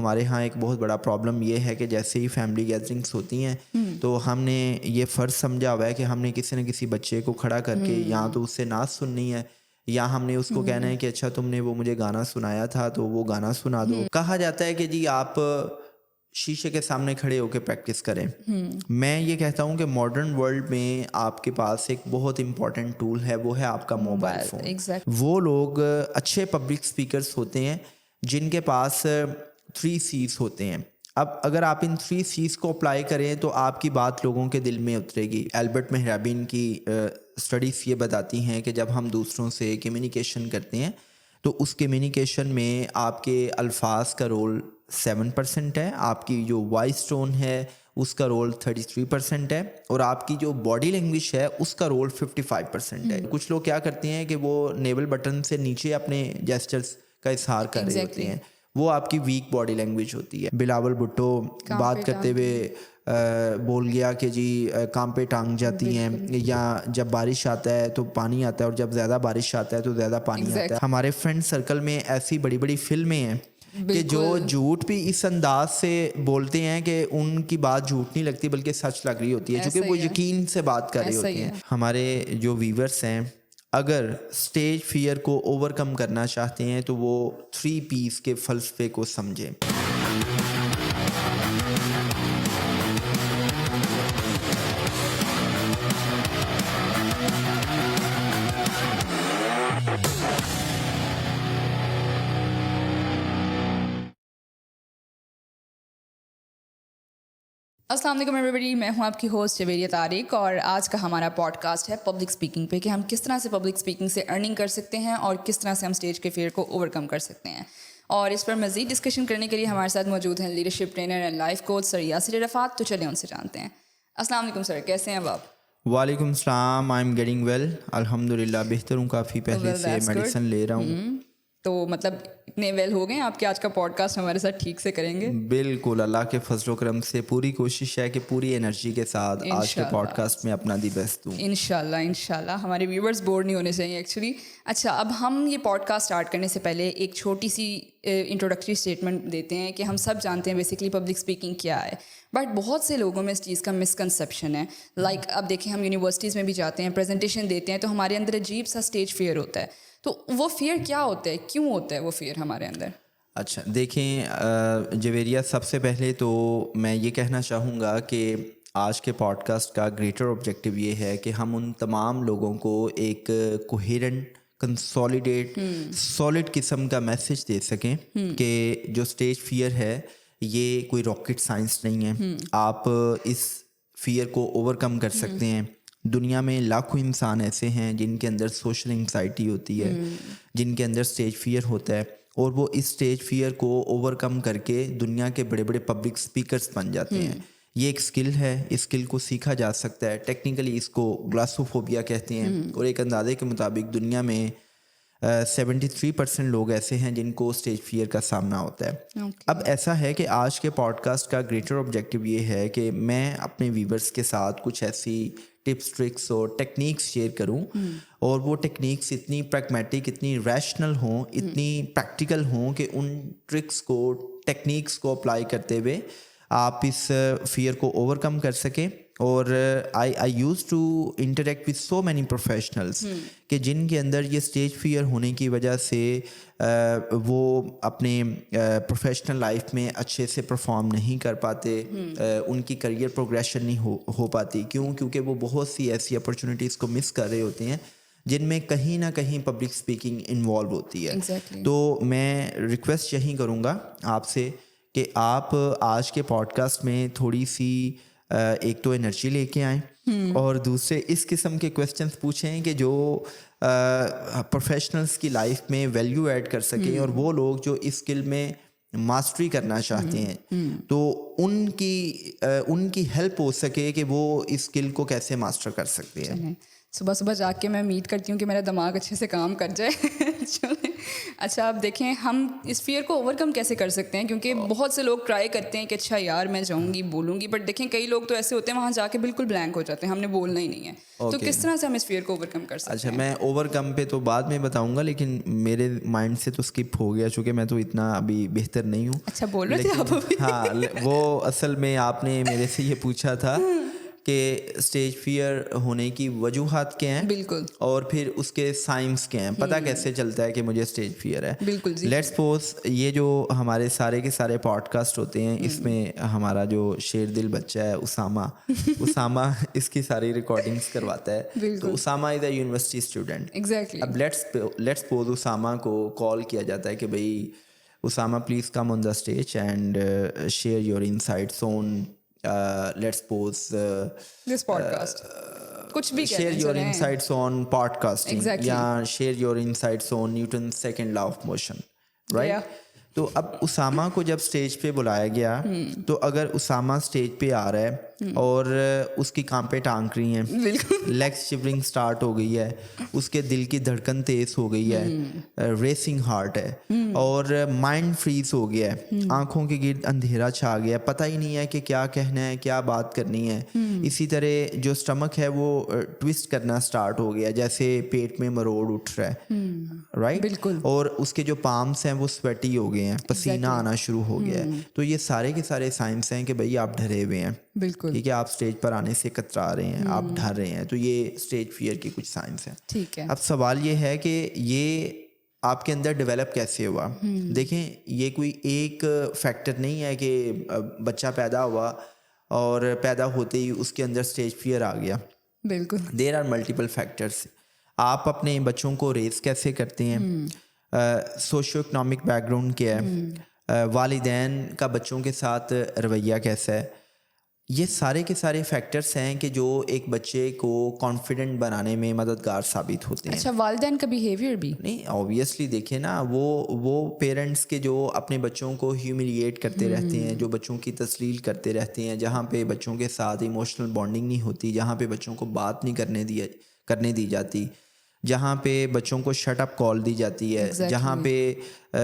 हमारे यहाँ एक बहुत बड़ा प्रॉब्लम ये है कि जैसे ही फैमिली गैदरिंग्स होती हैं तो हमने ये फ़र्ज़ समझा हुआ है कि हमने किसी न किसी बच्चे को खड़ा करके या तो उससे नात सुननी है या हमने उसको कहना है कि अच्छा तुमने वो मुझे गाना सुनाया था तो वो गाना सुना दो। कहा जाता है कि जी आप शीशे के सामने खड़े होकर प्रैक्टिस करें। मैं ये कहता हूँ कि मॉडर्न वर्ल्ड में आपके पास एक बहुत इंपॉर्टेंट टूल है, वो है आपका मोबाइल फ़ोन। एग्जैक्ट वो लोग अच्छे पब्लिक स्पीकर्स होते हैं जिनके पास 3 C's होते हैं। अब अगर आप इन 3 C's को अप्लाई करें तो आपकी बात लोगों के दिल में उतरेगी। एल्बर्ट मेहराबिन की स्टडीज़ ये बताती हैं कि जब हम दूसरों से कम्युनिकेशन करते हैं तो उस कम्युनिकेशन में आपके अल्फाज का रोल 7% है, आपकी जो वॉइस टोन है उसका रोल 33% है और आपकी जो बॉडी लैंग्वेज है उसका रोल 55% है। कुछ लोग क्या करते हैं कि वो नेवल बटन से नीचे अपने जेस्चर्स का इजहार कर रहे होते हैं, वो आपकी वीक बॉडी लैंग्वेज होती है। बिलावल भुट्टो बात करते हुए बोल गया कि जी काम पे टांग जाती हैं, या जब बारिश आता है तो पानी आता है और जब ज़्यादा बारिश आता है तो ज़्यादा पानी आता है। हमारे फ्रेंड सर्कल में ऐसी बड़ी बड़ी फिल्में हैं कि जो झूठ भी इस अंदाज से बोलते हैं कि उनकी बात झूठ नहीं लगती बल्कि सच लग रही होती है, क्योंकि वो यकीन से बात कर रहे होते हैं। हमारे जो व्यूवर्स हैं अगर स्टेज फियर को ओवरकम करना चाहते हैं तो वो 3 P's के फलसफे को समझें। अस्सलाम वालेकुम एवरीबॉडी, मैं हूं आपकी होस्ट जवेरिया तारिक और आज का हमारा पॉडकास्ट है पब्लिक स्पीकिंग पे कि हम किस तरह से पब्लिक स्पीकिंग से अर्निंग कर सकते हैं और किस तरह से हम स्टेज के फियर को ओवरकम कर सकते हैं। और इस पर मज़ीद डिस्कशन करने के लिए हमारे साथ मौजूद हैं leadership trainer and life coach sir Yasir Rafat. तो चलिए उनसे जानते हैं। अस्सलाम वालेकुम सर, कैसे हैं अब आप? वालेकुम सलाम, आई एम गेटिंग वेल, अल्हम्दुलिल्लाह बेहतर हूँ, काफ़ी पहले से मेडिसिन ले रहा हूँ। तो मतलब इतने वेल हो गए आप कि आज का पॉडकास्ट हमारे साथ ठीक से करेंगे? बिल्कुल, अल्लाह के फजल करम से पूरी कोशिश है कि पूरी एनर्जी के साथ आज के पॉडकास्ट में अपना दी बेस्ट दूँ। इंशाल्लाह इंशाल्लाह हमारे व्यूवर्स बोर नहीं होने चाहिए एक्चुअली। अच्छा, अब हम ये पॉडकास्ट स्टार्ट करने से पहले एक छोटी सी इंट्रोडक्टरी स्टेटमेंट देते हैं कि हम सब जानते हैं बेसिकली पब्लिक स्पीकिंग क्या है, बट बहुत से लोगों में इस चीज़ का मिसकंसेप्शन है। लाइक अब देखें, हम यूनिवर्सिटीज़ में भी जाते हैं, प्रेजेंटेशन देते हैं तो हमारे अंदर अजीब सा स्टेज फियर होता है। तो वो फियर क्या होता है, क्यों होता है वो फियर हमारे अंदर? अच्छा देखें जवेरिया, सबसे पहले तो मैं ये कहना चाहूँगा कि आज के पॉडकास्ट का ग्रेटर ऑब्जेक्टिव ये है कि हम उन तमाम लोगों को एक कोहेरेंट, कंसोलिडेट, सॉलिड किस्म का मैसेज दे सकें कि जो स्टेज फियर है ये कोई रॉकेट साइंस नहीं है। आप इस फियर को ओवरकम कर सकते हैं। दुनिया में लाखों इंसान ऐसे हैं जिनके अंदर सोशल एंग्जाइटी होती है, जिनके अंदर स्टेज फियर होता है और वो इस स्टेज फियर को ओवरकम करके दुनिया के बड़े बड़े पब्लिक स्पीकर्स बन जाते हैं। ये एक स्किल है, इस स्किल को सीखा जा सकता है। टेक्निकली इसको ग्लासोफोबिया कहते हैं और एक अंदाजे के मुताबिक दुनिया में 73% लोग ऐसे हैं जिनको स्टेज फियर का सामना होता है। अब ऐसा है कि आज के पॉडकास्ट का ग्रेटर ऑब्जेक्टिव ये है कि मैं अपने व्यूवर्स के साथ कुछ ऐसी टिप्स, ट्रिक्स और टेक्निक्स शेयर करूं और वो टेक्निक्स इतनी प्रैग्मेटिक, इतनी रैशनल हों, इतनी प्रैक्टिकल हों कि उन ट्रिक्स को, टेक्निक्स को अप्लाई करते हुए आप इस फियर को ओवरकम कर सकें। और I use to interact with so many professionals कि जिनके अंदर ये स्टेज फियर होने की वजह से वो अपने प्रोफेशनल लाइफ में अच्छे से परफॉर्म नहीं कर पाते, उनकी करियर प्रोग्रेशन नहीं हो पाती। क्यों? क्योंकि वो बहुत सी ऐसी अपॉर्चुनिटीज़ को मिस कर रहे होते हैं जिनमें कहीं ना कहीं पब्लिक स्पीकिंग इन्वॉल्व होती है। तो मैं रिक्वेस्ट यही करूँगा आपसे कि आप आज के पॉडकास्ट में थोड़ी सी एक तो एनर्जी लेके आएँ और दूसरे इस किस्म के क्वेश्चंस पूछें कि जो प्रोफेशनल्स की लाइफ में वैल्यू ऐड कर सकें और वो लोग जो इस स्किल में मास्टरी करना चाहते हैं तो उनकी हेल्प हो सके कि वो इस स्किल को कैसे मास्टर कर सकते हैं। सुबह सुबह जाग के मैं उम्मीद करती हूँ कि मेरा दिमाग अच्छे से काम कर जाए। अच्छा आप देखें हम इस फियर को ओवरकम कैसे कर सकते हैं, क्योंकि बहुत से लोग ट्राई करते हैं कि अच्छा यार मैं जाऊंगी बोलूंगी, बट देखें कई लोग तो ऐसे होते हैं वहाँ जाके बिल्कुल ब्लैंक हो जाते हैं, हमने बोलना ही नहीं है। तो Okay. किस तरह से हम इस फियर को ओवरकम कर सकते अच्छा, हैं? मैं ओवरकम पे तो बाद में बताऊंगा, लेकिन मेरे माइंड से तो स्किप हो गया चूँकि मैं तो इतना अभी बेहतर नहीं हूँ। अच्छा बोल रहे थे आप अभी। हाँ, वो असल में आपने मेरे से ये पूछा था कि स्टेज फियर होने की वजूहात क्या हैं बिल्कुल और फिर उसके साइंस क्या हैं, पता कैसे चलता है कि मुझे स्टेज फियर है। बिल्कुल जी। लेट्स सपोज ये जो हमारे सारे के सारे पॉडकास्ट होते हैं, इसमें हमारा जो शेर दिल बच्चा है उसामा इसकी सारी रिकॉर्डिंग्स करवाता है। तो बिल्कुल। Usama is a university student. Exactly. अब लेट्स सपोज उसामा को कॉल किया जाता है कि भाई Usama please come on the stage and share your insights on let's suppose this podcast कुछ भी शेयर कहते योर हैं इनसाइट्स ऑन पॉडकास्टिंग Exactly. या share your insights on Newton second law of motion, right? तो अब उसामा को जब स्टेज पे बुलाया गया, तो अगर उसामा स्टेज पे आ रहा है और उसकी कांपे टांक रही हैं, लेग्स शिवरिंग स्टार्ट हो गई है, उसके दिल की धड़कन तेज हो गई है, रेसिंग हार्ट है और माइंड फ्रीज हो गया है, आंखों के गिर्द अंधेरा छा गया, पता ही नहीं है कि क्या कहना है, क्या बात करनी है। इसी तरह जो स्टमक है वो ट्विस्ट करना स्टार्ट हो गया, जैसे पेट में मरोड़ उठ रहा है, राइट? बिल्कुल। और उसके जो पाम्स हैं वो स्वेटी हो गए हैं, पसीना आना शुरू हो गया है। तो ये सारे के सारे साइंस हैं कि भाई आप डरे हुए हैं, बिल्कुल ठीक है, आप स्टेज पर आने से कतरा रहे हैं, आप डर रहे हैं। तो ये स्टेज फियर की कुछ साइंस हैं। ठीक है। अब सवाल ये है कि ये आपके अंदर डेवलप कैसे हुआ? देखें, ये कोई एक फैक्टर नहीं है कि बच्चा पैदा हुआ और पैदा होते ही उसके अंदर स्टेज फियर आ गया। बिल्कुल देयर आर मल्टीपल फैक्टर्स। आप अपने बच्चों को रेस कैसे करते हैं, सोशो इकनॉमिक बैकग्राउंड क्या है, वालिदैन का बच्चों के साथ रवैया कैसा है, ये सारे के सारे फैक्टर्स हैं कि जो एक बच्चे को कॉन्फिडेंट बनाने में मददगार साबित होते हैं। अच्छा वालिदैन का बिहेवियर भी नहीं, ऑब्वियसली देखिए ना, वो पेरेंट्स के जो अपने बच्चों को ह्यूमिलिएट करते रहते हैं, जो बच्चों की तस्लील करते रहते हैं, जहाँ पे बच्चों के साथ इमोशनल बॉन्डिंग नहीं होती, जहाँ पे बच्चों को बात नहीं करने दी जाती, जहाँ पे बच्चों को शट अप कॉल दी जाती है, जहाँ पे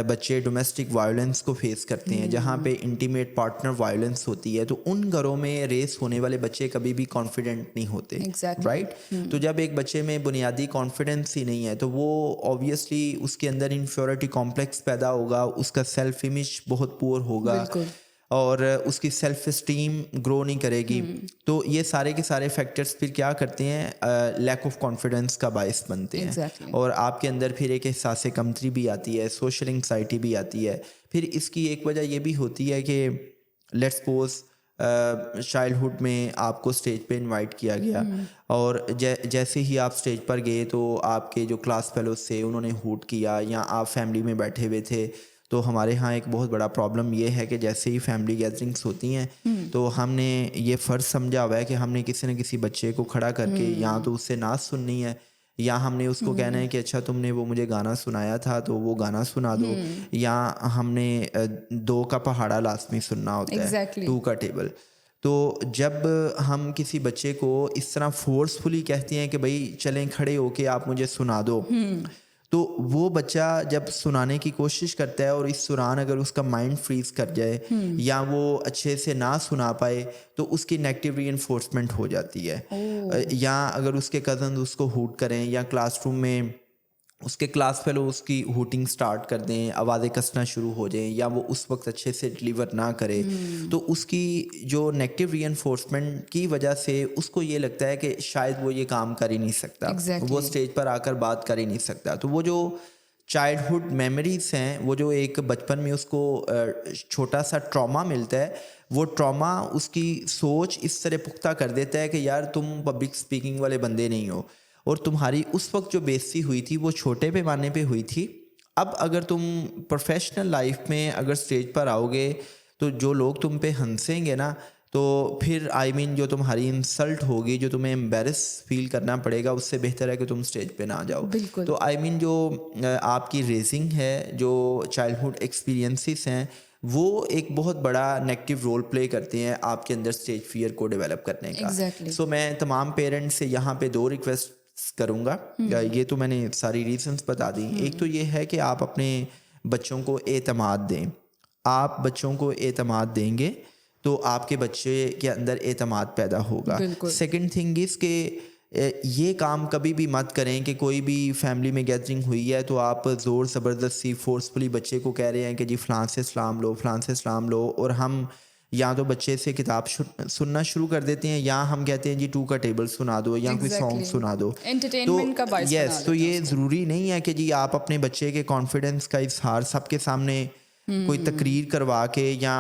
बच्चे डोमेस्टिक वायलेंस को फेस करते हैं, जहाँ पे इंटीमेट पार्टनर वायलेंस होती है, तो उन घरों में रेस होने वाले बच्चे कभी भी कॉन्फिडेंट नहीं होते, राइट? तो जब एक बच्चे में बुनियादी कॉन्फिडेंस ही नहीं है तो वो ऑब्वियसली उसके अंदर इन्फ्योरिटी कॉम्प्लेक्स पैदा होगा, उसका सेल्फ इमेज बहुत पुअर होगा और उसकी सेल्फ इस्टीम ग्रो नहीं करेगी। तो ये सारे के सारे फैक्टर्स फिर क्या करते हैं, लैक ऑफ कॉन्फिडेंस का बायस बनते हैं और आपके अंदर फिर एक एहसास कमतरी भी आती है, सोशल एंग्जाइटी भी आती है। फिर इसकी एक वजह ये भी होती है कि लेट्स सपोज चाइल्डहुड में आपको स्टेज पे इनवाइट किया गया और जैसे ही आप स्टेज पर गए तो आपके जो क्लास फेलोज थे उन्होंने हूट किया, या आप फैमिली में बैठे हुए थे। तो हमारे यहाँ एक बहुत बड़ा प्रॉब्लम ये है कि जैसे ही फैमिली गैदरिंग्स होती हैं तो हमने ये फ़र्ज़ समझा हुआ है कि हमने किसी न किसी बच्चे को खड़ा करके या तो उससे नाच सुननी है, या हमने उसको कहना है कि अच्छा तुमने वो मुझे गाना सुनाया था तो वो गाना सुना दो, या हमने 2 का पहाड़ा लाजमी सुनना होता है, 2 का टेबल। तो जब हम किसी बच्चे को इस तरह फोर्सफुली कहते हैं कि भाई चलें खड़े होके आप मुझे सुना दो, तो वो बच्चा जब सुनाने की कोशिश करता है और इस दौरान अगर उसका माइंड फ्रीज कर जाए या वो अच्छे से ना सुना पाए तो उसकी नेगेटिव रीइंफोर्समेंट हो जाती है। या अगर उसके कज़न उसको हूट करें या क्लासरूम में उसके क्लास फेलो उसकी हूटिंग स्टार्ट कर दें, आवाज़ें कसना शुरू हो जाएं, या वो उस वक्त अच्छे से डिलीवर ना करे, तो उसकी जो नेगेटिव रीइंफोर्समेंट की वजह से उसको ये लगता है कि शायद वो ये काम कर ही नहीं सकता, वो स्टेज पर आकर बात कर ही नहीं सकता। तो वो जो चाइल्डहुड मेमोरीज हैं, वो जो एक बचपन में उसको छोटा सा ट्रॉमा मिलता है, वो ट्रॉमा उसकी सोच इस तरह पुख्ता कर देता है कि यार तुम पब्लिक स्पीकिंग वाले बंदे नहीं हो, और तुम्हारी उस वक्त जो बेइज्जती हुई थी वो छोटे पैमाने पे हुई थी। अब अगर तुम प्रोफेशनल लाइफ में अगर स्टेज पर आओगे तो जो लोग तुम पे हंसेंगे ना, तो फिर जो तुम्हारी इंसल्ट होगी, जो तुम्हें एम्बेरस फील करना पड़ेगा, उससे बेहतर है कि तुम स्टेज पे ना जाओ। तो जो आपकी रेजिंग है, जो चाइल्डहुड एक्सपीरियंसेस हैं, वो एक बहुत बड़ा नेगेटिव रोल प्ले करते हैं आपके अंदर स्टेज फियर को डेवलप करने का। सो मैं तमाम पेरेंट्स से यहाँ पे 2 रिक्वेस्ट करूँगा। ये तो मैंने सारी रीजंस बता दी। एक तो ये है कि आप अपने बच्चों को एतमाद दें। आप बच्चों को एतमाद देंगे तो आपके बच्चे के अंदर एतमाद पैदा होगा। बिल्कुल। सेकंड थिंग इज़ कि ये काम कभी भी मत करें कि कोई भी फैमिली में गैदरिंग हुई है तो आप ज़ोर ज़बरदस्ती फोर्सफुली बच्चे को कह रहे हैं कि जी फ़लाँ से सलाम लो, फ़लाँ से सलाम लो, और हम या तो बच्चे से किताब सुनना शुरू कर देते हैं या हम कहते हैं जी 2 का टेबल सुना दो या कोई सॉन्ग सुना दो। एंटरटेनमेंट का बाइस बना यस, तो देते हैं ये उसको। ज़रूरी नहीं है कि जी आप अपने बच्चे के कॉन्फिडेंस का इजहार सबके सामने कोई तकरीर करवा के या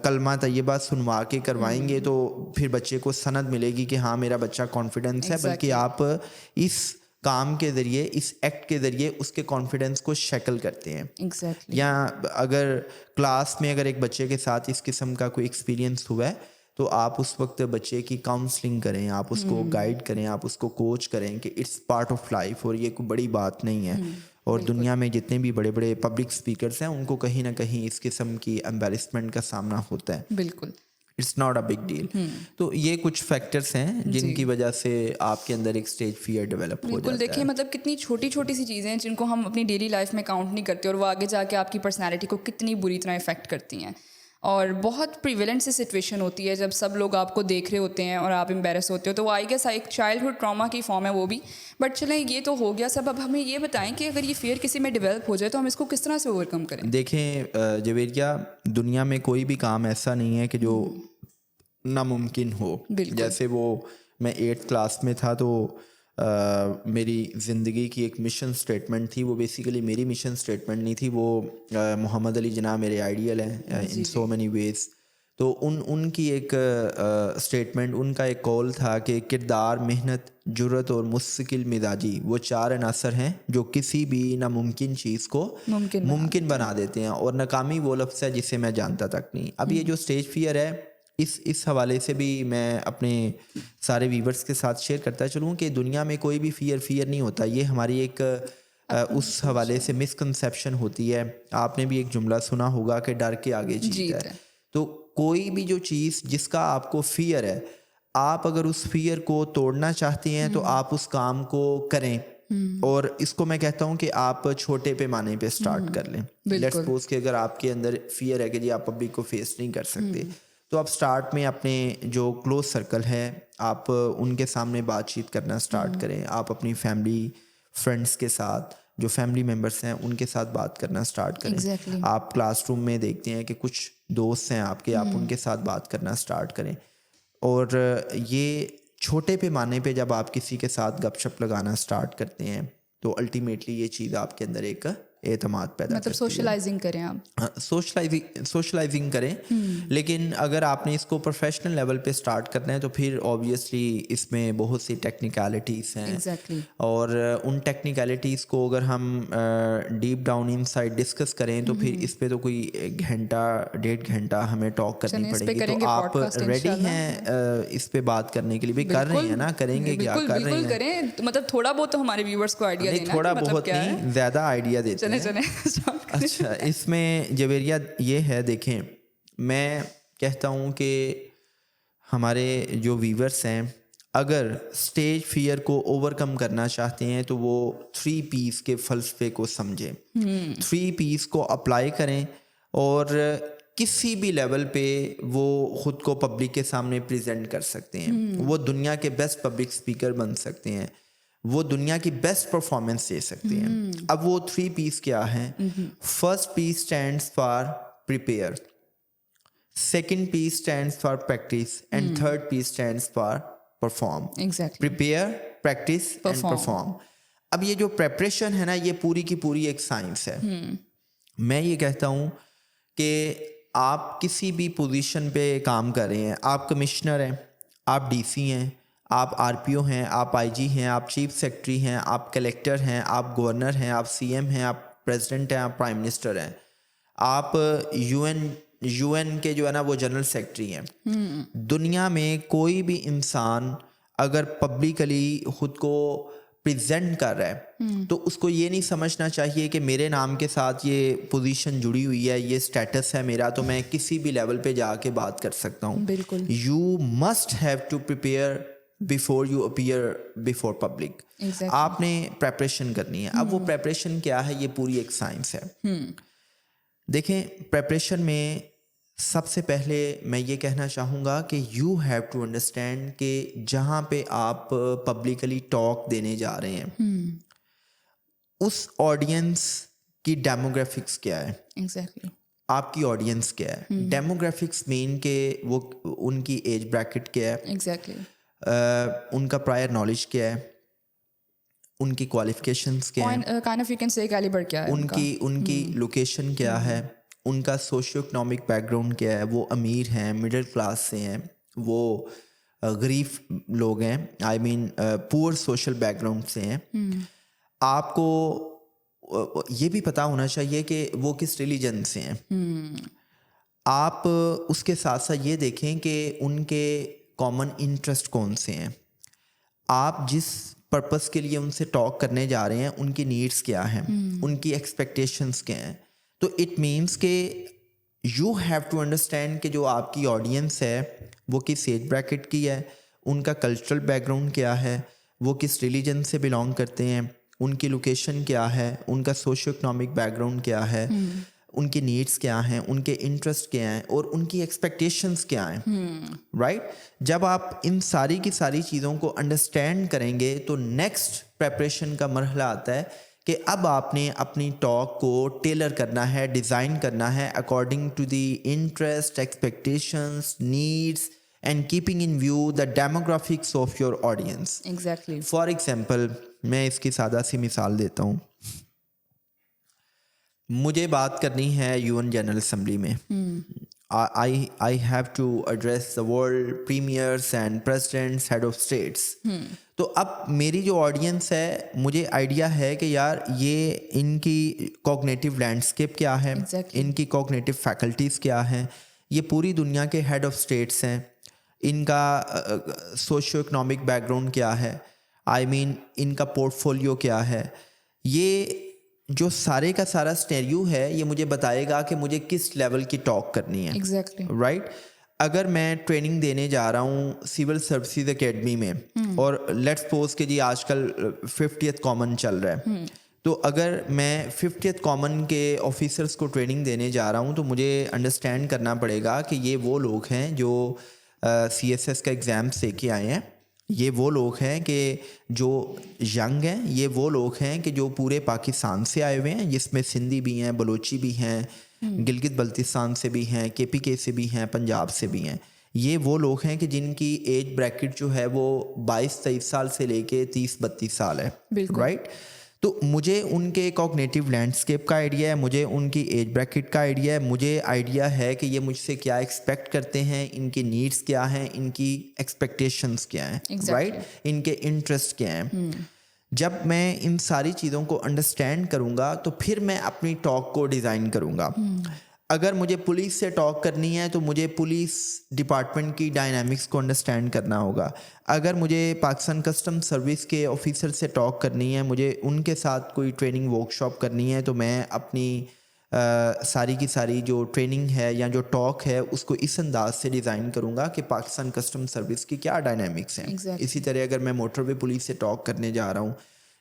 कलमा तैयबा सुनवा के करवाएंगे तो फिर बच्चे को सनद मिलेगी कि हाँ मेरा बच्चा कॉन्फिडेंस है, बल्कि आप इस काम के ज़रिए, इस एक्ट के ज़रिए उसके कॉन्फिडेंस को शैकल करते हैं। एग्जैक्टली। या अगर क्लास में अगर एक बच्चे के साथ इस किस्म का कोई एक्सपीरियंस हुआ है तो आप उस वक्त बच्चे की काउंसलिंग करें, आप उसको गाइड करें, आप उसको कोच करें कि इट्स पार्ट ऑफ लाइफ और ये कोई बड़ी बात नहीं है। और दुनिया में जितने भी बड़े बड़े पब्लिक स्पीकर्स हैं उनको कहीं ना कहीं इस किस्म की एम्बेरसमेंट का सामना होता है। बिल्कुल। It's not a big deal. तो ये कुछ फैक्टर्स हैं जिनकी वजह से आपके अंदर एक स्टेज फियर डेवलप हो बिल्कुल। जाता देखिए है। मतलब कितनी छोटी छोटी सी चीज़ें हैं जिनको हम अपनी डेली लाइफ में काउंट नहीं करते और वो आगे जाके आपकी पर्सनैलिटी को कितनी बुरी तरह इफेक्ट करती हैं। और बहुत प्रिवेलेंट सी सिचुएशन होती है जब सब लोग आपको देख रहे होते हैं और आप एम्बेरस होते हो, तो वो आई गेस एक चाइल्डहुड ट्रॉमा की फॉर्म है वो भी। बट चलें ये तो हो गया सब। अब हमें ये बताएं कि अगर ये फियर किसी में डेवलप हो जाए तो हम इसको किस तरह से ओवरकम करें। देखें जवेरिया, दुनिया में कोई भी काम ऐसा नहीं है कि जो नामुमकिन हो। बिल्कुल। जैसे वो मैं 8th क्लास में था तो मेरी ज़िंदगी की एक मिशन स्टेटमेंट थी। वो बेसिकली मेरी मिशन स्टेटमेंट नहीं थी, वो मोहम्मद अली जिन्ना मेरे आइडियल हैं इन सो मैनी वेज़। तो उनकी एक स्टेटमेंट, उनका एक कॉल था कि किरदार, मेहनत, जुर्रत और मुस्तकिल मिजाजी वो 4 अनासर हैं जो किसी भी नामुमकिन चीज़ को मुमकिन बना देते हैं। और नाकामी वो लफ्ज़ है जिसे मैं जानता तक नहीं। अब ये जो स्टेज फियर है, इस हवाले से भी मैं अपने सारे व्यूवर्स के साथ शेयर करता चलूँ कि दुनिया में कोई भी फियर नहीं होता। ये हमारी एक उस हवाले से मिसकंसेप्शन होती है। आपने भी एक जुमला सुना होगा कि डर के आगे जीत है। तो कोई भी जो चीज़ जिसका आपको फियर है, आप अगर उस फियर को तोड़ना चाहते हैं तो आप उस काम को करें। और इसको मैं कहता हूँ कि आप छोटे पैमाने पे स्टार्ट कर लें। लेट्स सपोज कि अगर आपके अंदर फियर है कि जी आप पब्लिक को फेस नहीं कर सकते, तो आप स्टार्ट में अपने जो क्लोज सर्कल है आप उनके सामने बातचीत करना स्टार्ट करें। आप अपनी फैमिली फ्रेंड्स के साथ, जो फैमिली मेम्बर्स हैं उनके साथ बात करना स्टार्ट करें। Exactly. आप क्लासरूम में देखते हैं कि कुछ दोस्त हैं आपके, आप उनके साथ बात करना स्टार्ट करें। और ये छोटे पैमाने पे जब आप किसी के साथ गपशप लगाना स्टार्ट करते हैं तो अल्टीमेटली ये चीज़ आपके अंदर एक एतमाद पैदा मतलब सोशलाइजिंग करें आप। सोशलाइजिंग करें। लेकिन अगर आपने इसको प्रोफेशनल लेवल पे स्टार्ट करना है तो फिर ऑब्वियसली इसमें बहुत सी टेक्निकलिटीज़ हैं। Exactly. और उन टेक्निकलिटीज़ को अगर हम डीप डाउन इनसाइड डिस्कस करें तो फिर इस पे तो कोई 1-1.5 घंटा हमें टॉक करनी पड़ेगी। तो आप रेडी हैं इस पे बात करने के लिए? भी कर रहे हैं ना, करेंगे क्या कर रहे हैं? करें। तो मतलब थोड़ा बहुत तो हमारे व्यूवर्स को आइडिया देना, थोड़ा मतलब बहुत क्या नहीं, ज़्यादा आइडिया देते हैं। चले अच्छा, इसमें जवेरिया ये है, देखें मैं कहता हूँ कि हमारे जो व्यूवर्स हैं अगर स्टेज फियर को ओवरकम करना चाहते हैं तो वो 3 P's के फ़लसफ़े को समझें। 3 P's को अप्लाई करें और किसी भी लेवल पे वो ख़ुद को पब्लिक के सामने प्रेजेंट कर सकते हैं। वो दुनिया के बेस्ट पब्लिक स्पीकर बन सकते हैं, वो दुनिया की बेस्ट परफॉर्मेंस दे सकते हैं। अब वो 3 P's क्या हैं? First P stands for prepare, second P stands for practice and third P stands for perform. Prepare, practice and perform. अब ये जो प्रेपरेशन है ना, ये पूरी की पूरी एक साइंस है। मैं ये कहता हूँ कि आप किसी भी पोजीशन पे काम कर रहे हैं, आप कमिश्नर हैं, आप DC हैं, आप RPO हैं, आप IG हैं, आप चीफ सेक्रेटरी हैं, आप कलेक्टर हैं, आप गवर्नर हैं, आप CM हैं, आप प्रेसिडेंट हैं, आप प्राइम मिनिस्टर हैं, आप UN के जो है ना वो जनरल सेक्रेटरी हैं। दुनिया में कोई भी इंसान अगर पब्लिकली खुद को प्रेजेंट कर रहा है तो उसको ये नहीं समझना चाहिए कि मेरे नाम के साथ ये पोजीशन जुड़ी हुई है, ये स्टेटस है मेरा, तो मैं किसी भी लेवल पे जाके बात कर सकता हूँ। बिल्कुल। You must have to prepare before you appear before public. Exactly. आपने प्रेपरेशन करनी है। अब वो प्रेपरेशन क्या है, ये पूरी एक साइंस है। देखें, प्रेपरेशन में सबसे पहले मैं ये कहना चाहूँगा कि यू हैव टू अंडरस्टैंड कि जहाँ पे आप पब्लिकली टॉक देने जा रहे हैं उस ऑडियंस की डेमोग्राफिक्स क्या है, Exactly. आपकी ऑडियंस क्या है। डेमोग्राफिक्स मीन के वो उनकी एज ब्रैकेट क्या है, Exactly. उनका प्रायर नॉलेज क्या है, उनकी क्वालिफिकेशंस क्या हैं, Kind of you can say caliber क्या है उनका। उनकी लोकेशन क्या है, उनका सोशियो इकोनॉमिक बैकग्राउंड क्या है, वो अमीर हैं, मिडिल क्लास से हैं, वो गरीब लोग हैं, I mean poor social background से हैं। आपको ये भी पता होना चाहिए कि वो किस रिलीजन से हैं। आप उसके साथ साथ ये देखें कि उनके कॉमन इंटरेस्ट कौन से हैं। आप जिस पर्पस के लिए उनसे टॉक करने जा रहे हैं उनकी नीड्स क्या हैं, उनकी एक्सपेक्टेशंस क्या हैं। तो इट मीन्स के यू हैव टू अंडरस्टैंड कि जो आपकी ऑडियंस है वो किस एज ब्रैकेट की है, उनका कल्चरल बैकग्राउंड क्या है, वो किस रिलीजन से बिलोंग करते हैं, उनकी लोकेशन क्या है, उनका सोशियो इकोनॉमिक बैकग्राउंड क्या है, उनकी नीड्स क्या हैं, उनके इंटरेस्ट क्या हैं और उनकी एक्सपेक्टेशंस क्या हैं। राइट। जब आप इन सारी की सारी चीज़ों को अंडरस्टैंड करेंगे तो नेक्स्ट प्रेपरेशन का मरहला आता है कि अब आपने अपनी टॉक को टेलर करना है, डिज़ाइन करना है according to the interest, expectations, needs and keeping in view the demographics of your audience. Exactly. For example, मैं इसकी सादा सी मिसाल देता हूँ। मुझे बात करनी है यूएन जनरल असम्बली में। I have to address the world premiers and presidents, head of states. तो अब मेरी जो ऑडियंस है, मुझे आइडिया है कि यार ये इनकी कॉग्निटिव लैंडस्केप क्या है, Exactly. इनकी कॉग्निटिव फैकल्टीज़ क्या हैं, ये पूरी दुनिया के हेड ऑफ स्टेट्स हैं, इनका सोशियो इकोनॉमिक बैकग्राउंड क्या है, आई मीन इनका पोर्टफोलियो क्या है। ये जो सारे का सारा स्टेरियो है ये मुझे बताएगा कि मुझे किस लेवल की टॉक करनी है। Exactly. राइट। अगर मैं ट्रेनिंग देने जा रहा हूँ सिविल सर्विसेज एकेडमी में और लेट्स सपोज कि जी आजकल 50th कॉमन चल रहा है, तो अगर मैं 50th कॉमन के ऑफिसर्स को ट्रेनिंग देने जा रहा हूँ तो मुझे अंडरस्टैंड करना पड़ेगा कि ये वो लोग हैं जो CSS का एग्ज़ाम्स दे के आए हैं, ये वो लोग हैं कि जो यंग हैं, ये वो लोग हैं कि जो पूरे पाकिस्तान से आए हुए हैं, जिसमें सिंधी भी हैं, बलोची भी हैं, गिलगित बल्तिस्तान से भी हैं, KPK से भी हैं, पंजाब से भी हैं। ये वो लोग हैं कि जिनकी एज ब्रैकेट जो है वो 22-23 साल से लेके 30-32 साल है। बिल्कुल। राइट। तो मुझे उनके कॉग्निटिव लैंडस्केप का आइडिया है, मुझे उनकी एज ब्रैकेट का आइडिया है, मुझे आइडिया है कि ये मुझसे क्या एक्सपेक्ट करते हैं, इनकी नीड्स क्या हैं, इनकी एक्सपेक्टेशंस क्या हैं। Exactly. राइट। इनके इंटरेस्ट क्या हैं। जब मैं इन सारी चीज़ों को अंडरस्टैंड करूँगा तो फिर मैं अपनी टॉक को डिज़ाइन करूँगा। अगर मुझे पुलिस से टॉक करनी है तो मुझे पुलिस डिपार्टमेंट की डायनामिक्स को अंडरस्टैंड करना होगा। अगर मुझे पाकिस्तान कस्टम सर्विस के ऑफिसर से टॉक करनी है, मुझे उनके साथ कोई ट्रेनिंग वर्कशॉप करनी है, तो मैं अपनी सारी की सारी जो ट्रेनिंग है या जो टॉक है उसको इस अंदाज से डिज़ाइन करूँगा कि पाकिस्तान कस्टम सर्विस की क्या डायनामिक्स हैं। Exactly. इसी तरह अगर मैं मोटरवे पुलिस से टॉक करने जा रहा हूँ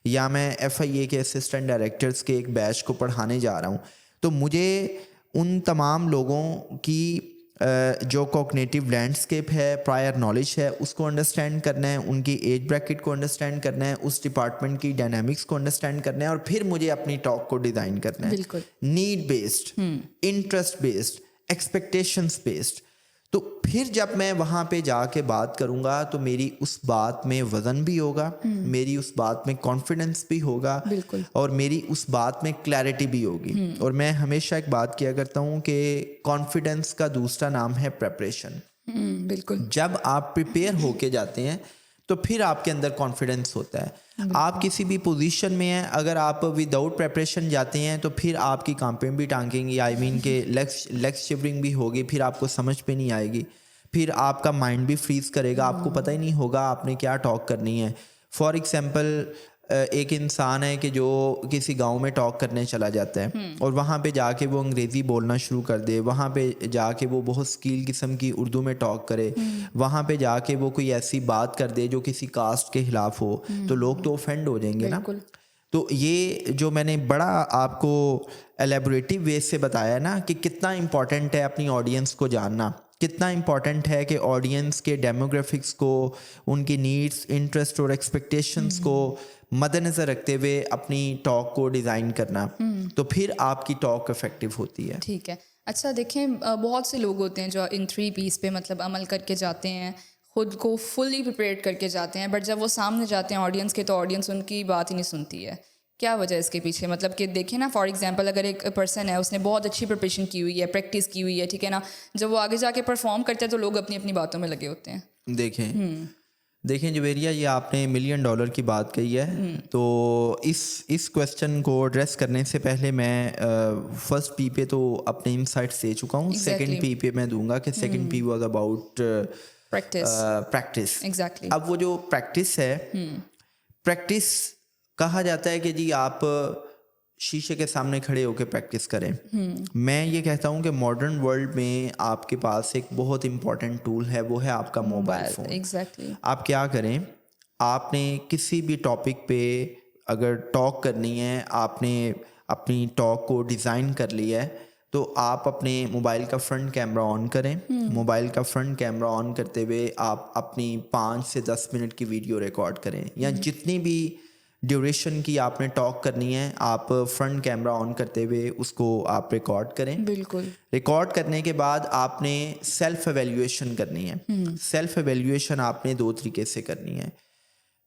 या मैं FIA के असिस्टेंट डायरेक्टर्स के एक बैच को पढ़ाने जा रहा हूँ, तो मुझे उन तमाम लोगों की जो कॉग्निटिव लैंडस्केप है, प्रायर नॉलेज है, उसको अंडरस्टैंड करना है, उनकी एज ब्रैकेट को अंडरस्टैंड करना है, उस डिपार्टमेंट की डायनामिक्स को अंडरस्टैंड करना है और फिर मुझे अपनी टॉक को डिज़ाइन करना है। बिल्कुल। Need based, interest based, expectations based. तो फिर जब मैं वहाँ पे जाके बात करूँगा तो मेरी उस बात में वज़न भी होगा, मेरी उस बात में कॉन्फिडेंस भी होगा, बिल्कुल। और मेरी उस बात में क्लैरिटी भी होगी। और मैं हमेशा एक बात किया करता हूँ कि कॉन्फिडेंस का दूसरा नाम है प्रेपरेशन। बिल्कुल। जब आप प्रिपेयर होके जाते हैं तो फिर आपके अंदर कॉन्फिडेंस होता है। आप किसी भी पोजीशन में हैं, अगर आप विदाउट प्रेपरेशन जाते हैं तो फिर आपकी कांपें भी टांगेंगी, आई मीन के लेग्स शिवरिंग भी होगी, फिर आपको समझ पे नहीं आएगी, फिर आपका माइंड भी फ्रीज करेगा, आपको पता ही नहीं होगा आपने क्या टॉक करनी है। फॉर एग्जांपल एक इंसान है कि जो किसी गांव में टॉक करने चला जाता है और वहाँ पे जाके वो अंग्रेज़ी बोलना शुरू कर दे, वहाँ पे जाके वो बहुत स्किल किस्म की उर्दू में टॉक करे, वहाँ पे जाके वो कोई ऐसी बात कर दे जो किसी कास्ट के ख़िलाफ़ हो, तो लोग तो ऑफेंड हो जाएंगे ना। तो ये जो मैंने बड़ा आपको एलेबोरेटिव वे से बताया ना कि कितना इम्पॉर्टेंट है अपनी ऑडियंस को जानना, कितना इम्पॉर्टेंट है कि ऑडियंस के डेमोग्राफिक्स को, उनकी नीड्स, इंटरेस्ट और एक्सपेक्टेशंस को मद्देनज़र रखते हुए अपनी टॉक को डिज़ाइन करना, तो फिर आपकी टॉक इफ़ेक्टिव होती है। ठीक है। अच्छा देखें, बहुत से लोग होते हैं जो इन 3 P's पे मतलब अमल करके जाते हैं, खुद को फुली प्रिपेयर्ड करके जाते हैं, बट जब वो सामने जाते हैं ऑडियंस के तो ऑडियंस उनकी बात ही नहीं सुनती है। क्या वजह है इसके पीछे? मतलब कि देखें ना, फॉर एग्जांपल अगर एक पर्सन है, उसने बहुत अच्छी प्रिपरेशन की हुई है, प्रैक्टिस की हुई है, ठीक है ना, जब वो आगे जाके परफॉर्म करते हैं तो लोग अपनी अपनी बातों में लगे होते हैं। देखें जवेरिया, ये आपने $1 मिलियन की बात कही है। तो इस क्वेश्चन को एड्रेस करने से पहले मैं फर्स्ट पी पे तो अपने इंसाइट्स दे चुका हूँ। सेकंड पी पे मैं दूंगा कि second P was about practice. Exactly. अब वो जो प्रैक्टिस है, प्रैक्टिस कहा जाता है कि जी आप शीशे के सामने खड़े होकर प्रैक्टिस करें। मैं ये कहता हूँ कि मॉडर्न वर्ल्ड में आपके पास एक बहुत इंपॉर्टेंट टूल है, वो है आपका मोबाइल फ़ोन। एग्जैक्टली। आप क्या करें, आपने किसी भी टॉपिक पे अगर टॉक करनी है, आपने अपनी टॉक को डिज़ाइन कर लिया है, तो आप अपने मोबाइल का फ्रंट कैमरा ऑन करें। मोबाइल का फ्रंट कैमरा ऑन करते हुए आप अपनी 5 से 10 मिनट की वीडियो रिकॉर्ड करें, या जितनी भी ड्यूरेशन की आपने टॉक करनी है, आप फ्रंट कैमरा ऑन करते हुए उसको आप रिकॉर्ड करें। बिल्कुल। रिकॉर्ड करने के बाद आपने सेल्फ एवेल्यूएशन करनी है। सेल्फ एवेल्यूएशन आपने 2 तरीके से करनी है।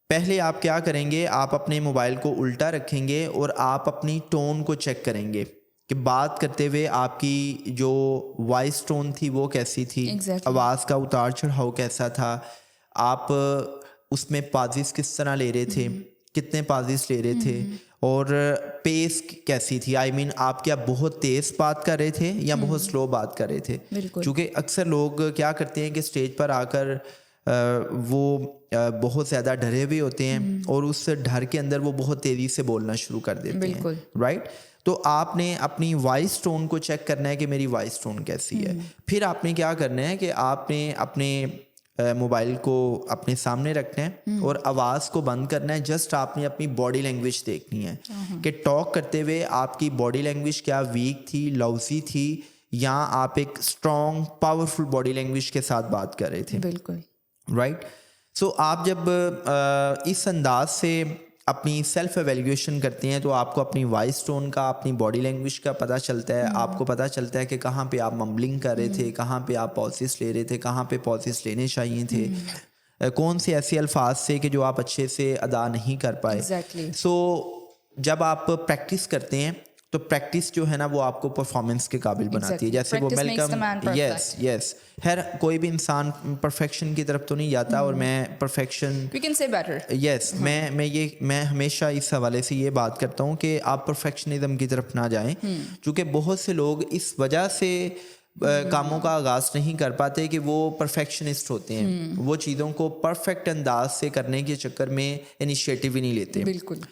पहले आप क्या करेंगे, आप अपने मोबाइल को उल्टा रखेंगे और आप अपनी टोन को चेक करेंगे कि बात करते हुए आपकी जो वॉइस टोन थी वो कैसी थी, आवाज़ का उतार चढ़ाव कैसा था, आप उसमें पाजिस किस तरह ले रहे थे, कितने पाजिस ले रहे थे, और पेस कैसी थी। आई मीन आप क्या बहुत तेज़ बात कर रहे थे या बहुत स्लो बात कर रहे थे। क्योंकि अक्सर लोग क्या करते हैं कि स्टेज पर आकर वो बहुत ज़्यादा डरे हुए होते हैं और उस डर के अंदर वो बहुत तेज़ी से बोलना शुरू कर देते हैं, राइट। तो आपने अपनी वॉइस टोन को चेक करना है कि मेरी वॉइस टोन कैसी है। फिर आपने क्या करना है कि आपने अपने मोबाइल को अपने सामने रखना है और आवाज़ को बंद करना है। जस्ट आपने अपनी बॉडी लैंग्वेज देखनी है कि टॉक करते हुए आपकी बॉडी लैंग्वेज क्या वीक थी, लॉजी थी, या आप एक स्ट्रॉन्ग पावरफुल बॉडी लैंग्वेज के साथ बात कर रहे थे। बिल्कुल, राइट। सो आप जब इस अंदाज से अपनी सेल्फ एवेल्यूएशन करते हैं तो आपको अपनी वॉइस टोन का, अपनी बॉडी लैंग्वेज का पता चलता है। आपको पता चलता है कि कहाँ पे आप मम्बलिंग कर रहे थे, कहाँ पे आप पॉजेस ले रहे थे, कहाँ पे पॉजेस लेने चाहिए थे, कौन से ऐसे अल्फाज थे कि जो आप अच्छे से अदा नहीं कर पाए। सो जब आप प्रैक्टिस करते हैं तो प्रैक्टिस जो है ना वो आपको परफॉर्मेंस के काबिल बनाती है। जैसे वो मेलकम, यस खैर कोई भी इंसान परफेक्शन की तरफ तो नहीं जाता, और मैं perfection, we can say better, yes, मैं हमेशा इस हवाले से ये बात करता हूँ कि आप परफेक्शनिज्म की तरफ ना जाएं, क्योंकि बहुत से लोग इस वजह से कामों का आगाज़ नहीं कर पाते कि वो परफेक्शनिस्ट होते हैं। वो चीज़ों को परफेक्ट अंदाज से करने के चक्कर में इनिशिएटिव ही नहीं लेते। बिल्कुल।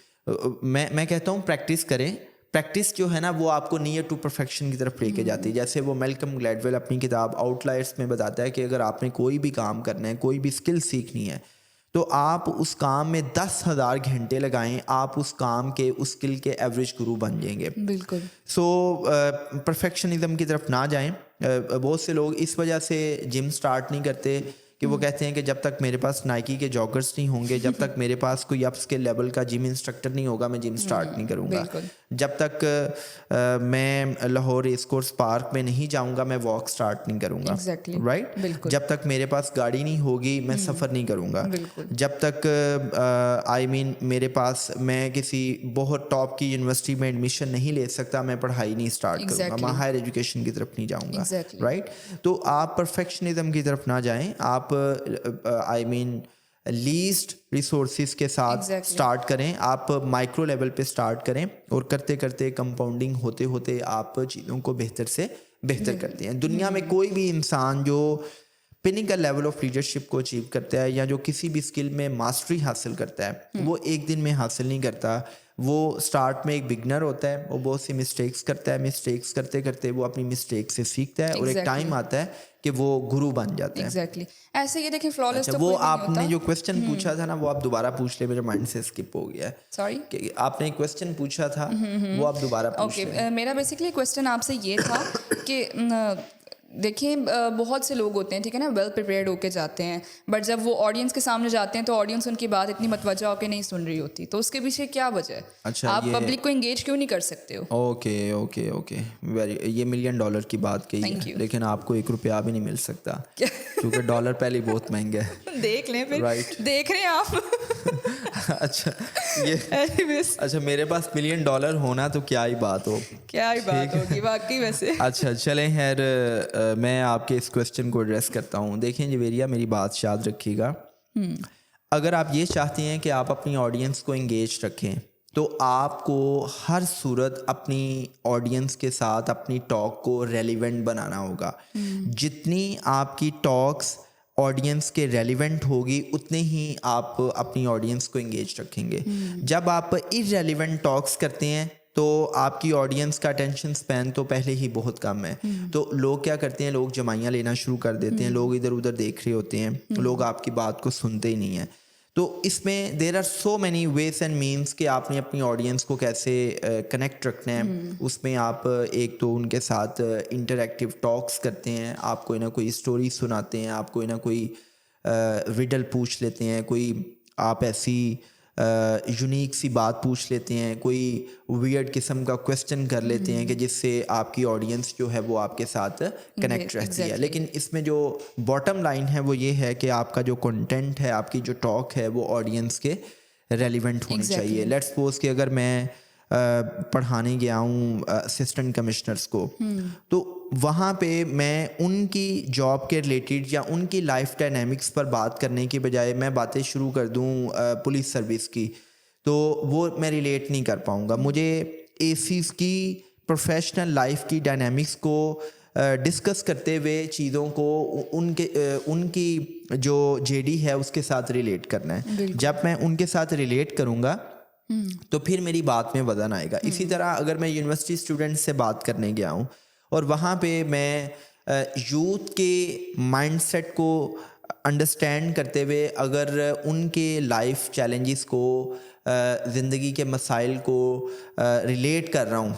मैं कहता हूँ प्रैक्टिस करें। प्रैक्टिस जो है ना वो आपको नियर टू परफेक्शन की तरफ लेके जाती है। जैसे वो मेलकम ग्लैडवेल अपनी किताब आउटलायर्स में बताता है कि अगर आपने कोई भी काम करना है, कोई भी स्किल सीखनी है, तो आप उस काम में 10,000 घंटे लगाएं, आप उस काम के, उस स्किल के एवरेज गुरु बन जाएंगे। बिल्कुल। सो परफेक्शनिज्म की तरफ ना जाएं। बहुत से लोग इस वजह से जिम स्टार्ट नहीं करते कि वो कहते हैं कि जब तक मेरे पास नाइकी के जॉगर्स नहीं होंगे, जब तक मेरे पास कोई अप स्किल लेवल का जिम इंस्ट्रक्टर नहीं होगा, मैं जिम स्टार्ट नहीं करूँगा। जब तक मैं लाहौर रेस कोर्स पार्क में नहीं जाऊँगा, मैं वॉक स्टार्ट नहीं करूँगा, राइट। जब तक मेरे पास गाड़ी नहीं होगी, मैं सफ़र नहीं करूँगा। जब तक आई मीन मेरे पास, मैं किसी बहुत टॉप की यूनिवर्सिटी में एडमिशन नहीं ले सकता, मैं पढ़ाई नहीं स्टार्ट करूँगा, मैं हायर एजुकेशन की तरफ नहीं जाऊँगा, राइट। तो आप परफेक्शनिज्म की तरफ ना जाएं, आप आई मीन लीस्ट रिसोर्सेज के साथ स्टार्ट करें। आप माइक्रो लेवल पे स्टार्ट करें और करते करते कंपाउंडिंग होते होते आप चीज़ों को बेहतर से बेहतर करते हैं। दुनिया में कोई भी इंसान जो पिनिकल लेवल ऑफ लीडरशिप को अचीव करता है या जो किसी भी स्किल में मास्टरी हासिल करता है वो एक दिन में हासिल नहीं करता। वो स्टार्ट में एक बिगनर होता है, वो बहुत सी मिस्टेक्स करता है, मिस्टेक्स करते करते वो अपनी मिस्टेक से सीखता है और एक टाइम आता है कि वो गुरु बन जाता है। एग्जैक्टली ऐसे ये देखिए फ्लॉलेस अच्छा, तो वो कोई भी नहीं आपने होता। जो क्वेश्चन पूछा था ना वो आप दोबारा पूछ ले, मेरे माइंड से स्किप हो गया है। सॉरी कि आपने एक क्वेश्चन पूछा था वो आप दोबारा पूछ ओके लें। मेरा बेसिकली क्वेश्चन आपसे ये था कि देखिए बहुत से लोग होते हैं, ठीक है ना, वेल प्रिपेयर्ड होके जाते हैं, बट जब वो ऑडियंस के सामने जाते हैं तो ऑडियंस उनकी बात इतनी मतवजह होकर नहीं सुन रही होती, तो उसके पीछे क्या वजह है? अच्छा, आप पब्लिक को एंगेज क्यों नहीं कर सकते हो? ओके ओके ओके, वेरी, ये $1 मिलियन की बात कही Thank है, you. लेकिन आपको $1 भी नहीं मिल सकता क्योंकि डॉलर पहले ही बहुत महंगा है। देख लें फिर, Right. देख रहे हैं आप। अच्छा ये Anyways, अच्छा, मेरे पास $1 मिलियन होना तो क्या ही बात हो। क्या ही बात होगी वाकई वैसे। अच्छा चलें खैर, मैं आपके इस क्वेश्चन को एड्रेस करता हूँ। देखें जवेरिया, मेरी बात याद रखिएगा, अगर आप ये चाहते हैं कि आप अपनी ऑडियंस को एंगेज रखें तो आपको हर सूरत अपनी ऑडियंस के साथ अपनी टॉक को रेलिवेंट बनाना होगा। जितनी आपकी टॉक्स ऑडियंस के रेलिवेंट होगी उतने ही आप अपनी ऑडियंस को एंगेज रखेंगे। जब आप इररेलिवेंट टॉक्स करते हैं तो आपकी ऑडियंस का अटेंशन स्पैन तो पहले ही बहुत कम है, तो लोग क्या करते हैं, लोग जमाइयाँ लेना शुरू कर देते हैं, लोग इधर उधर देख रहे होते हैं, लोग आपकी बात को सुनते ही नहीं हैं। तो इसमें there are so many ways and means कि आपने अपनी ऑडियंस को कैसे कनेक्ट रखना है। उसमें आप एक तो उनके साथ इंटरैक्टिव टॉक्स करते हैं, आप कोई ना कोई स्टोरी सुनाते हैं, आप कोई ना कोई रिडल पूछ लेते हैं, कोई आप ऐसी यूनिक सी बात पूछ लेते हैं, कोई वियर्ड किस्म का क्वेश्चन कर लेते हैं कि जिससे आपकी ऑडियंस जो है वो आपके साथ कनेक्ट रहती है। लेकिन इसमें जो बॉटम लाइन है वो ये है कि आपका जो कंटेंट है, आपकी जो टॉक है वो ऑडियंस के रेलिवेंट होनी चाहिए। लेट्स सपोज कि अगर मैं पढ़ाने गया हूँ असिस्टेंट कमिश्नर्स को, तो वहाँ पे मैं उनकी जॉब के रिलेटेड या उनकी लाइफ डायनामिक्स पर बात करने के बजाय मैं बातें शुरू कर दूँ पुलिस सर्विस की, तो वो मैं रिलेट नहीं कर पाऊँगा। मुझे एसीज़ की प्रोफेशनल लाइफ की डायनामिक्स को डिस्कस करते हुए चीज़ों को उनकी जो जेडी है उसके साथ रिलेट करना है। जब मैं उनके साथ रिलेट करूँगा तो फिर मेरी बात में वजन आएगा। इसी तरह अगर मैं यूनिवर्सिटी स्टूडेंट से बात करने गया हूँ और वहाँ पे मैं यूथ के माइंडसेट को अंडरस्टैंड करते हुए अगर उनके लाइफ चैलेंजेस को, ज़िंदगी के मसाइल को रिलेट कर रहा हूँ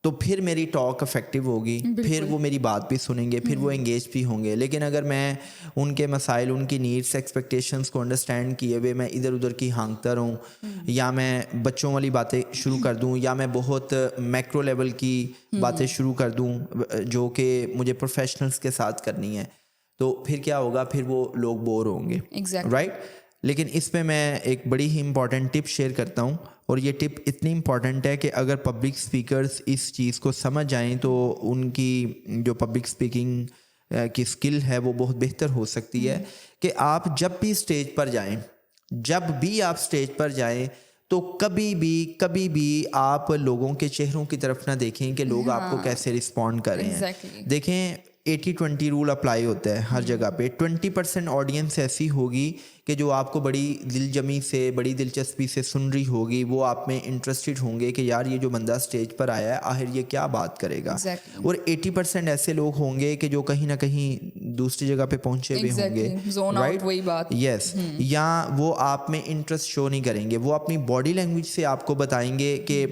तो फिर मेरी टॉक इफेक्टिव होगी, फिर वो मेरी बात भी सुनेंगे, फिर वो एंगेज भी होंगे। लेकिन अगर मैं उनके मसाइल, उनकी नीड्स, एक्सपेक्टेशंस को अंडरस्टैंड किए हुए मैं इधर उधर की हाँकता रहूँ या मैं बच्चों वाली बातें शुरू कर दूँ या मैं बहुत मैक्रो लेवल की बातें शुरू कर दूँ जो कि मुझे प्रोफेशनल्स के साथ करनी है, तो फिर क्या होगा, फिर वो लोग बोर होंगे। राइट। लेकिन इसमें मैं एक बड़ी ही इंपॉर्टेंट टिप शेयर करता हूँ और ये टिप इतनी इम्पॉर्टेंट है कि अगर पब्लिक स्पीकर्स इस चीज़ को समझ जाएं तो उनकी जो पब्लिक स्पीकिंग की स्किल है वो बहुत बेहतर हो सकती है। कि आप जब भी स्टेज पर जाएं, जब भी आप स्टेज पर जाएं तो कभी भी आप लोगों के चेहरों की तरफ ना देखें कि लोग आपको कैसे रिस्पॉन्ड कर रहे हैं। देखें 80-20 रूल अप्लाई होता है हर जगह पे। 20% ऑडियंस ऐसी होगी कि जो आपको बड़ी दिलजमी से, बड़ी दिलचस्पी से सुन रही होगी, वो आप में इंटरेस्टेड होंगे कि यार ये जो बंदा स्टेज पर आया है आखिर ये क्या बात करेगा। और 80% ऐसे लोग होंगे कि जो कहीं ना कहीं दूसरी जगह पे पहुंचे हुए होंगे, राइट, वही बात, यस, या वो आप में इंटरेस्ट शो नहीं करेंगे, वो अपनी बॉडी लैंग्वेज से आपको बताएंगे कि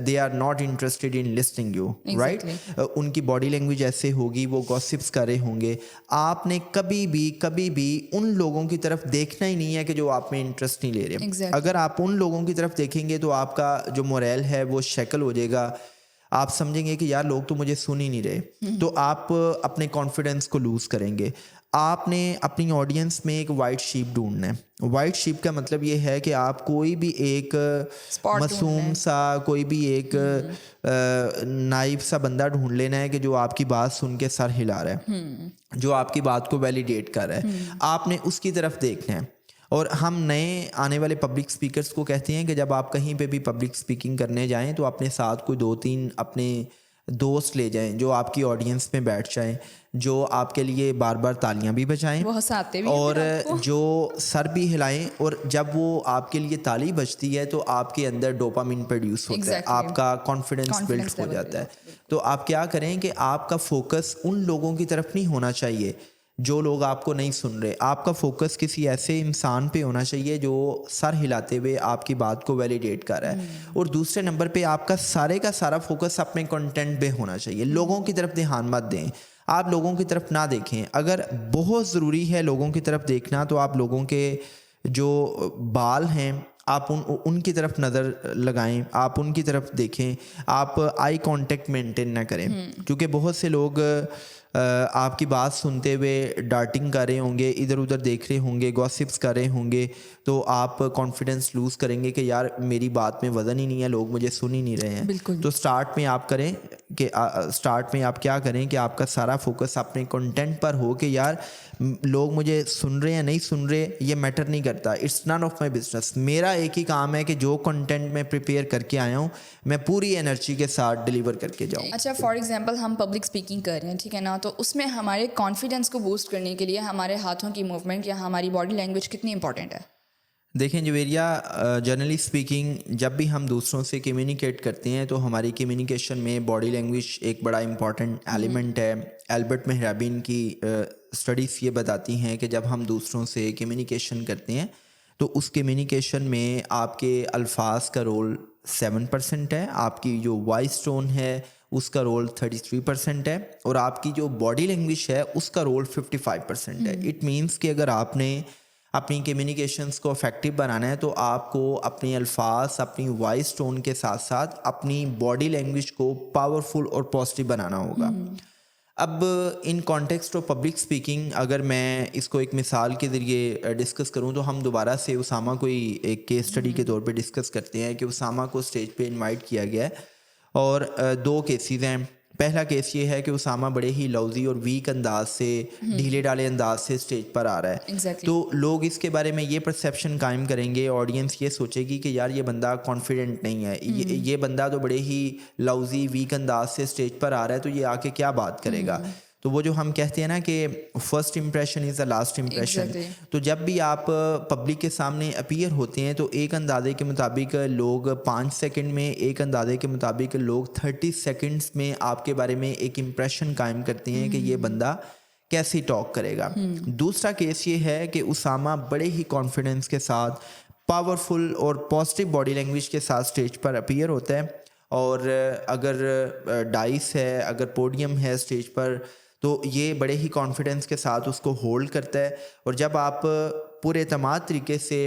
they are not interested in listening you, right. उनकी बॉडी लैंग्वेज ऐसे होगी, वो गॉसिप्स कर रहे होंगे। आपने कभी भी उन लोगों की तरफ देखना ही नहीं है कि जो आप में इंटरेस्ट नहीं ले रहे। अगर आप उन लोगों की तरफ देखेंगे तो आपका जो मोरल है वो शैकल हो जाएगा। आप समझेंगे कि यार लोग तो मुझे सुन ही नहीं रहे, तो आप अपने कॉन्फिडेंस को लूज करेंगे। आपने अपनी ऑडियंस में एक वाइट शीप ढूंढना है। वाइट शीप का मतलब ये है कि आप कोई भी एक मासूम सा, कोई भी एक नाइब सा बंदा ढूंढ लेना है कि जो आपकी बात सुन के सर हिला रहा है, जो आपकी बात को वैलिडेट कर रहा है। आपने उसकी तरफ देखना है। और हम नए आने वाले पब्लिक स्पीकर्स को कहते हैं कि जब आप कहीं पे भी पब्लिक स्पीकिंग करने जाएं तो अपने साथ कोई 2-3 अपने दोस्त ले जाएं जो आपकी ऑडियंस में बैठ जाएं, जो आपके लिए बार बार तालियां भी बजाएं वो हंसाते भी हैं और फिर आपको। जो सर भी हिलाएं, और जब वो आपके लिए ताली बजती है तो आपके अंदर डोपामिन प्रोड्यूस होता है, Exactly. आपका कॉन्फिडेंस बिल्ड Confidence हो level जाता build है। होता है, तो आप क्या करें कि आपका फोकस उन लोगों की तरफ नहीं होना चाहिए जो लोग आपको नहीं सुन रहे, आपका फोकस किसी ऐसे इंसान पे होना चाहिए जो सर हिलाते हुए आपकी बात को वैलिडेट कर रहा है। और दूसरे नंबर पे आपका सारे का सारा फोकस अपने कंटेंट पे होना चाहिए, लोगों की तरफ ध्यान मत दें, आप लोगों की तरफ ना देखें। अगर बहुत ज़रूरी है लोगों की तरफ देखना तो आप लोगों के जो बाल हैं आप उनकी तरफ नज़र लगाएं, आप उनकी तरफ देखें, आप आई कांटेक्ट मेंटेन ना करें, क्योंकि बहुत से लोग आपकी बात सुनते हुए डार्टिंग कर रहे होंगे, इधर उधर देख रहे होंगे, गॉसिप्स कर रहे होंगे, तो आप कॉन्फिडेंस लूज़ करेंगे कि यार मेरी बात में वज़न ही नहीं है, लोग मुझे सुन ही नहीं रहे हैं। बिल्कुल। तो स्टार्ट में आप करें कि स्टार्ट में आप क्या करें कि आपका सारा फोकस अपने कंटेंट पर हो कि यार लोग मुझे सुन रहे हैं नहीं सुन रहे ये मैटर नहीं करता, it's none of my business. मेरा एक ही काम है कि जो कंटेंट मैं प्रिपेयर करके आया हूँ मैं पूरी एनर्जी के साथ डिलीवर करके जाऊँ। अच्छा, फॉर एग्जांपल हम पब्लिक स्पीकिंग कर रहे हैं, ठीक है ना, तो उसमें हमारे कॉन्फिडेंस को बूस्ट करने के लिए हमारे हाथों की मूवमेंट या हमारी बॉडी लैंग्वेज कितनी इंपॉर्टेंट है? देखें जवेरिया, जनरली स्पीकिंग जब भी हम दूसरों से कम्युनिकेट करते हैं तो हमारी कम्युनिकेशन में बॉडी लैंग्वेज एक बड़ा इंपॉर्टेंट एलिमेंट है। एल्बर्ट मेहराबिन की स्टडीज़ ये बताती हैं कि जब हम दूसरों से कम्युनिकेशन करते हैं तो उस कम्युनिकेशन में आपके अल्फाज का रोल 7% है, आपकी जो वॉइस टोन है उसका रोल 33% है, और आपकी जो बॉडी लैंग्वेज है उसका रोल 55% है। इट मीन्स कि अगर आपने अपनी कम्युनिकेशंस को इफेक्टिव बनाना है तो आपको अपने अल्फाज, अपनी वॉइस टोन के साथ साथ अपनी बॉडी लैंग्वेज को पावरफुल और पॉजिटिव बनाना होगा। अब in context of public speaking अगर मैं इसको एक मिसाल के ज़रिए डिस्कस करूं तो हम दोबारा से उसामा को ही एक केस स्टडी के तौर पे डिस्कस करते हैं कि उसामा को स्टेज पे इनवाइट किया गया है और दो केसेस हैं। पहला केस ये है कि उसामा बड़े ही लौजी और वीक अंदाज से, ढीले डाले अंदाज से स्टेज पर आ रहा है। Exactly. तो लोग इसके बारे में ये परसेप्शन कायम करेंगे, ऑडियंस ये सोचेगी कि यार ये बंदा कॉन्फिडेंट नहीं है, ये बंदा तो बड़े ही लौजी वीक अंदाज से स्टेज पर आ रहा है, तो ये आके क्या बात करेगा। तो वो जो हम कहते हैं ना कि first impression is the last impression. Exactly. तो जब भी आप पब्लिक के सामने अपीयर होते हैं तो एक अंदाजे के मुताबिक लोग 5 सेकंड में, एक अंदाजे के मुताबिक लोग 30 सेकंड्स में आपके बारे में एक इम्प्रेशन कायम करते हैं कि ये बंदा कैसे टॉक करेगा। दूसरा केस ये है कि उसामा बड़े ही कॉन्फिडेंस के साथ, पावरफुल और पॉजिटिव बॉडी लैंग्वेज के साथ स्टेज पर अपीयर होता है, और अगर डाइस है, अगर पोडियम है स्टेज पर, तो ये बड़े ही कॉन्फिडेंस के साथ उसको होल्ड करता है। और जब आप पूरे तमाम तरीके से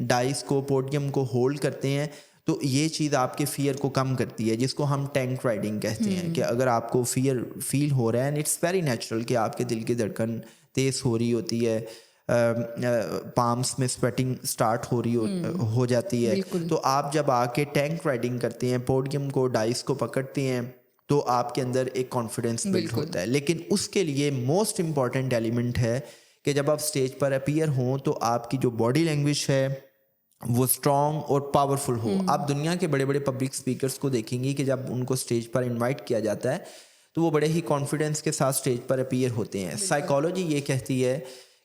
डाइस को, पोडियम को होल्ड करते हैं तो ये चीज़ आपके फ़ियर को कम करती है, जिसको हम टैंक राइडिंग कहते हैं। कि अगर आपको फ़ियर फील हो रहा है एंड इट्स वेरी नेचुरल कि आपके दिल की धड़कन तेज़ हो रही होती है, पाम्स में स्वेटिंग स्टार्ट हो रही हो जाती है, तो आप जब आके टैंक राइडिंग करते हैं, पोडियम को, डाइस को पकड़ते हैं, तो आपके अंदर एक कॉन्फिडेंस बिल्ड होता है। लेकिन उसके लिए मोस्ट इम्पॉर्टेंट एलिमेंट है कि जब आप स्टेज पर अपीयर हों तो आपकी जो बॉडी लैंग्वेज है वो स्ट्रॉन्ग और पावरफुल हो। आप दुनिया के बड़े बड़े पब्लिक स्पीकर्स को देखेंगे कि जब उनको स्टेज पर इनवाइट किया जाता है तो वो बड़े ही कॉन्फिडेंस के साथ स्टेज पर अपीयर होते हैं। साइकोलॉजी ये कहती है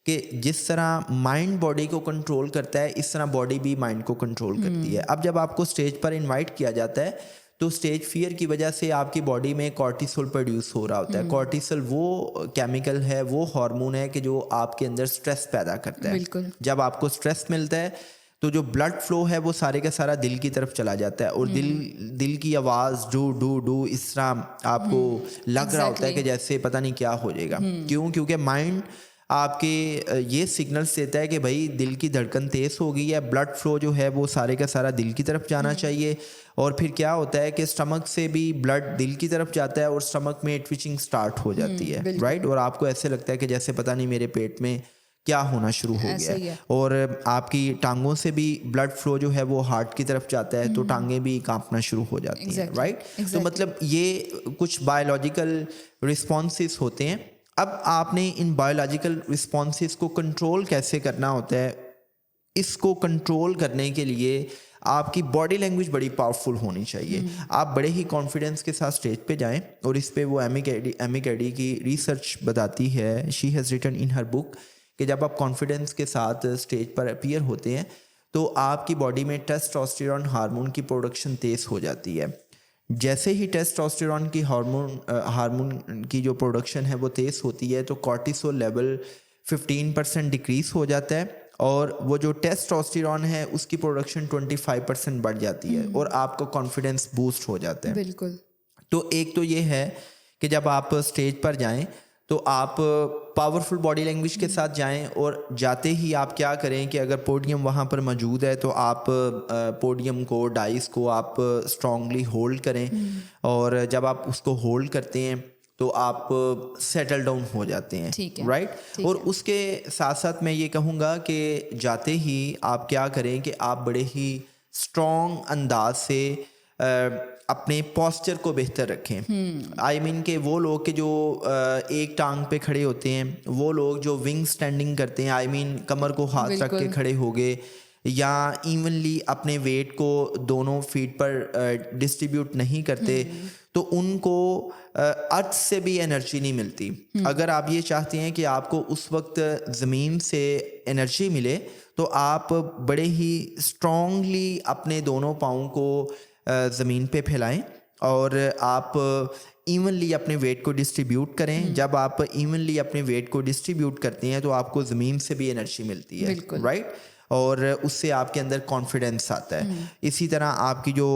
कि जिस तरह माइंड बॉडी को कंट्रोल करता है इस तरह बॉडी भी माइंड को कंट्रोल करती है। अब जब आपको स्टेज पर इनवाइट किया जाता है तो स्टेज फियर की वजह से आपकी बॉडी में कॉर्टिसोल प्रोड्यूस हो रहा होता है। कॉर्टिसोल वो केमिकल है, वो हार्मोन है कि जो आपके अंदर स्ट्रेस पैदा करता है। जब आपको स्ट्रेस मिलता है तो जो ब्लड फ्लो है वो सारे का सारा दिल की तरफ चला जाता है, और दिल की आवाज़ डू डू डू इस तरह आपको लग रहा होता है कि जैसे पता नहीं क्या हो जाएगा। क्यों? क्योंकि माइंड आपके ये सिग्नल्स देता है कि भाई दिल की धड़कन तेज़ हो गई है, ब्लड फ्लो जो है वो सारे का सारा दिल की तरफ जाना चाहिए। और फिर क्या होता है कि स्टमक से भी ब्लड दिल की तरफ जाता है और स्टमक में ट्विचिंग स्टार्ट हो जाती है, राइट। और आपको ऐसे लगता है कि जैसे पता नहीं मेरे पेट में क्या होना शुरू हो गया है। और आपकी टांगों से भी ब्लड फ्लो जो है वो हार्ट की तरफ जाता है, तो टांगें भी कांपना शुरू हो जाती हैं, राइट। तो मतलब ये कुछ बायोलॉजिकल रिस्पॉन्सेस होते हैं। अब आपने इन बायोलॉजिकल रिस्पॉन्सेस को कंट्रोल कैसे करना होता है, इसको कंट्रोल करने के लिए आपकी बॉडी लैंग्वेज बड़ी पावरफुल होनी चाहिए। आप बड़े ही कॉन्फिडेंस के साथ स्टेज पे जाएं, और इस पे वो एमी कैडी की रिसर्च बताती है, she has written in her book, कि जब आप कॉन्फिडेंस के साथ स्टेज पर अपीयर होते हैं तो आपकी बॉडी में टेस्टोस्टेरोन हार्मोन की प्रोडक्शन तेज़ हो जाती है। जैसे ही टेस्टोस्टेरोन की हार्मोन की जो प्रोडक्शन है वो तेज़ होती है तो कॉर्टिसोल लेवल 15% डिक्रीज हो जाता है, और वो जो टेस्टोस्टेरोन है उसकी प्रोडक्शन 25% बढ़ जाती है, और आपका कॉन्फिडेंस बूस्ट हो जाता है। बिल्कुल। तो एक तो ये है कि जब आप स्टेज पर जाएं तो आप पावरफुल बॉडी लैंग्वेज के साथ जाएं, और जाते ही आप क्या करें कि अगर पोडियम वहाँ पर मौजूद है तो आप पोडियम को, डाइस को आप स्ट्रांगली होल्ड करें, और जब आप उसको होल्ड करते हैं तो आप सेटल डाउन हो जाते हैं, ठीक है, राइट। ठीक और है। उसके साथ साथ मैं ये कहूँगा कि जाते ही आप क्या करें कि आप बड़े ही स्ट्रॉन्ग अंदाज से अपने पोस्चर को बेहतर रखें। आई मीन के वो लोग के जो एक टांग पे खड़े होते हैं, वो लोग जो विंग स्टैंडिंग करते हैं, आई मीन कमर को हाथ रख के बिल्कुल। खड़े हो गए, या इवनली अपने वेट को दोनों फीट पर डिस्ट्रीब्यूट नहीं करते, तो उनको अर्थ से भी एनर्जी नहीं मिलती। अगर आप ये चाहते हैं कि आपको उस वक्त ज़मीन से एनर्जी मिले तो आप बड़े ही स्ट्रॉन्गली अपने दोनों पाँव को ज़मीन पे फैलाएं, और आप इवनली अपने वेट को डिस्ट्रीब्यूट करें। जब आप इवनली अपने वेट को डिस्ट्रीब्यूट करते हैं तो आपको ज़मीन से भी एनर्जी मिलती है, बिल्कुल। राइट, और उससे आपके अंदर कॉन्फिडेंस आता है। इसी तरह आपकी जो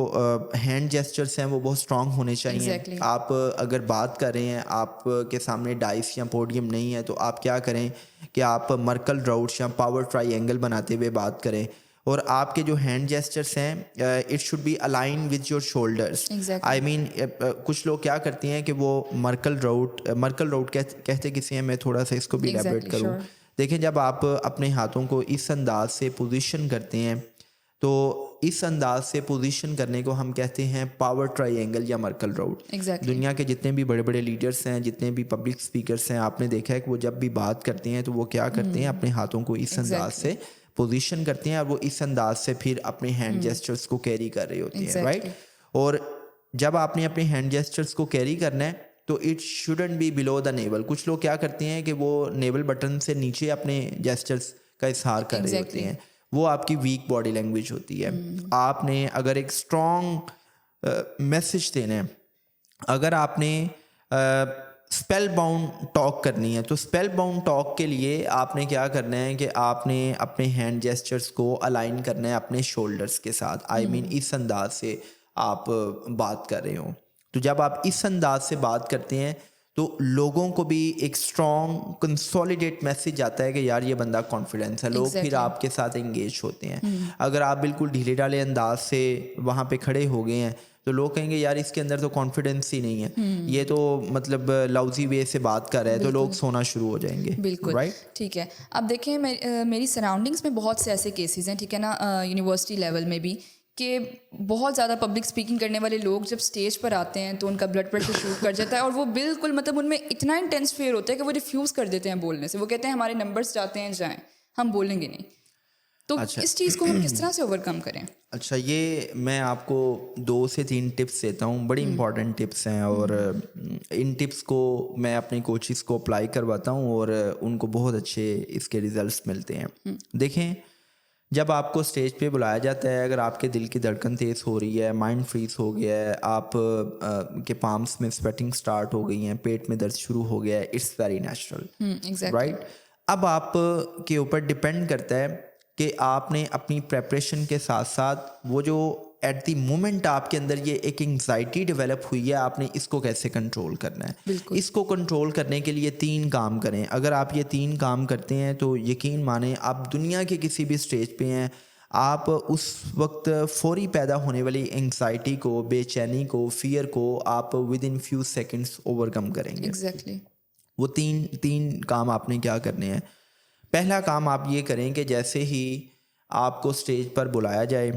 हैंड जेस्चर्स हैं वो बहुत स्ट्रांग होने चाहिए। Exactly. आप अगर बात कर रहे हैं, आपके सामने डाइस या पोडियम नहीं है, तो आप क्या करें कि आप मर्कल राउट्स या पावर ट्राइंगल बनाते हुए बात करें, और आपके जो हैंड जेस्चर्स हैं it should be align with your shoulders. Exactly. I mean कुछ लोग क्या करते हैं कि वो मर्कल राउट कहते किसी हैं, मैं थोड़ा सा इसको भी Exactly, इलैबोरेट करूँ। sure. देखें, जब आप अपने हाथों को इस अंदाज से पोजीशन करते हैं तो इस अंदाज से पोजीशन करने को हम कहते हैं पावर ट्राइंगल या मर्कल राउट। Exactly. दुनिया के जितने भी बड़े बड़े लीडर्स हैं, जितने भी पब्लिक स्पीकर्स हैं, आपने देखा है कि वो जब भी बात करते हैं तो वो क्या करते हैं, अपने हाथों को इस अंदाज से पोजीशन करते हैं, और वो इस अंदाज से फिर अपने हैंड जेस्चर्स को कैरी कर रहे होते हैं, राइट। और जब आपने अपने हैंड जेस्चर्स को कैरी करना है तो it shouldn't be below the naval. कुछ लोग क्या करते हैं कि वो नेवल बटन से नीचे अपने जेस्चर्स का इजहार कर रहे होते हैं, वो आपकी वीक बॉडी लैंग्वेज होती है। आपने अगर एक स्ट्रॉन्ग मैसेज देना है, अगर आपने स्पेल बाउंड टॉक करनी है, तो स्पेल बाउंड टॉक के लिए आपने क्या करना है कि आपने अपने हैंड जेस्चर्स को अलाइन करना है अपने शोल्डर्स के साथ। आई मीन इस अंदाज से आप बात कर रहे हो। तो जब आप इस अंदाज से बात करते हैं तो लोगों को भी एक स्ट्रॉन्ग कंसोलिडेट मैसेज आता है कि यार ये बंदा कॉन्फिडेंस है। लोग फिर आपके साथ एंगेज होते हैं। अगर आप बिल्कुल ढीले ढाले अंदाज से वहाँ पे खड़े हो गए हैं तो लोग कहेंगे यार इसके अंदर तो कॉन्फिडेंस ही नहीं है, ये तो मतलब लाउजी वे से बात कर रहा है, तो लोग सोना शुरू हो जाएंगे। बिल्कुल, राइट, ठीक है। अब देखिए मेरी सराउंडिंग्स में बहुत से ऐसे केसेस हैं, ठीक है ना, यूनिवर्सिटी लेवल में भी, कि बहुत ज़्यादा पब्लिक स्पीकिंग करने वाले लोग जब स्टेज पर आते हैं तो उनका ब्लड प्रेशर शूट कर जाता है, और वो बिल्कुल मतलब उनमें इतना इंटेंस फेयर होता है कि वो रिफ्यूज़ कर देते हैं बोलने से। वो कहते हैं हमारे नंबर्स जाते हैं, जाएं, हम बोलेंगे नहीं। तो अच्छा, इस चीज़ को हम किस तरह से ओवरकम करें? अच्छा, ये मैं आपको 2 से 3 टिप्स देता हूँ, बड़ी इंपॉर्टेंट टिप्स हैं, और इन टिप्स को मैं अपनी कोचेस को अप्लाई करवाता हूँ और उनको बहुत अच्छे इसके रिजल्ट्स मिलते हैं। देखें, जब आपको स्टेज पे बुलाया जाता है, अगर आपके दिल की धड़कन तेज़ हो रही है, माइंड फ्रीज हो गया है, आप के पाम्स में स्वेटिंग स्टार्ट हो गई हैं, पेट में दर्द शुरू हो गया है, इट्स वेरी नेचुरल, राइट। अब आप के ऊपर डिपेंड करता है कि आपने अपनी प्रेपरेशन के साथ साथ वो जो एट द मोमेंट आपके अंदर ये एक एंग्जाइटी डेवलप हुई है, आपने इसको कैसे कंट्रोल करना है। इसको कंट्रोल करने के लिए 3 काम करें। अगर आप ये 3 काम करते हैं तो यकीन माने आप दुनिया के किसी भी स्टेज पे हैं, आप उस वक्त फौरी पैदा होने वाली एंग्जाइटी को, बेचैनी को, फियर को आप with in few seconds overcome करेंगे। वो तीन काम आपने क्या करने हैं। पहला काम आप ये करें कि जैसे ही आपको स्टेज पर बुलाया जाए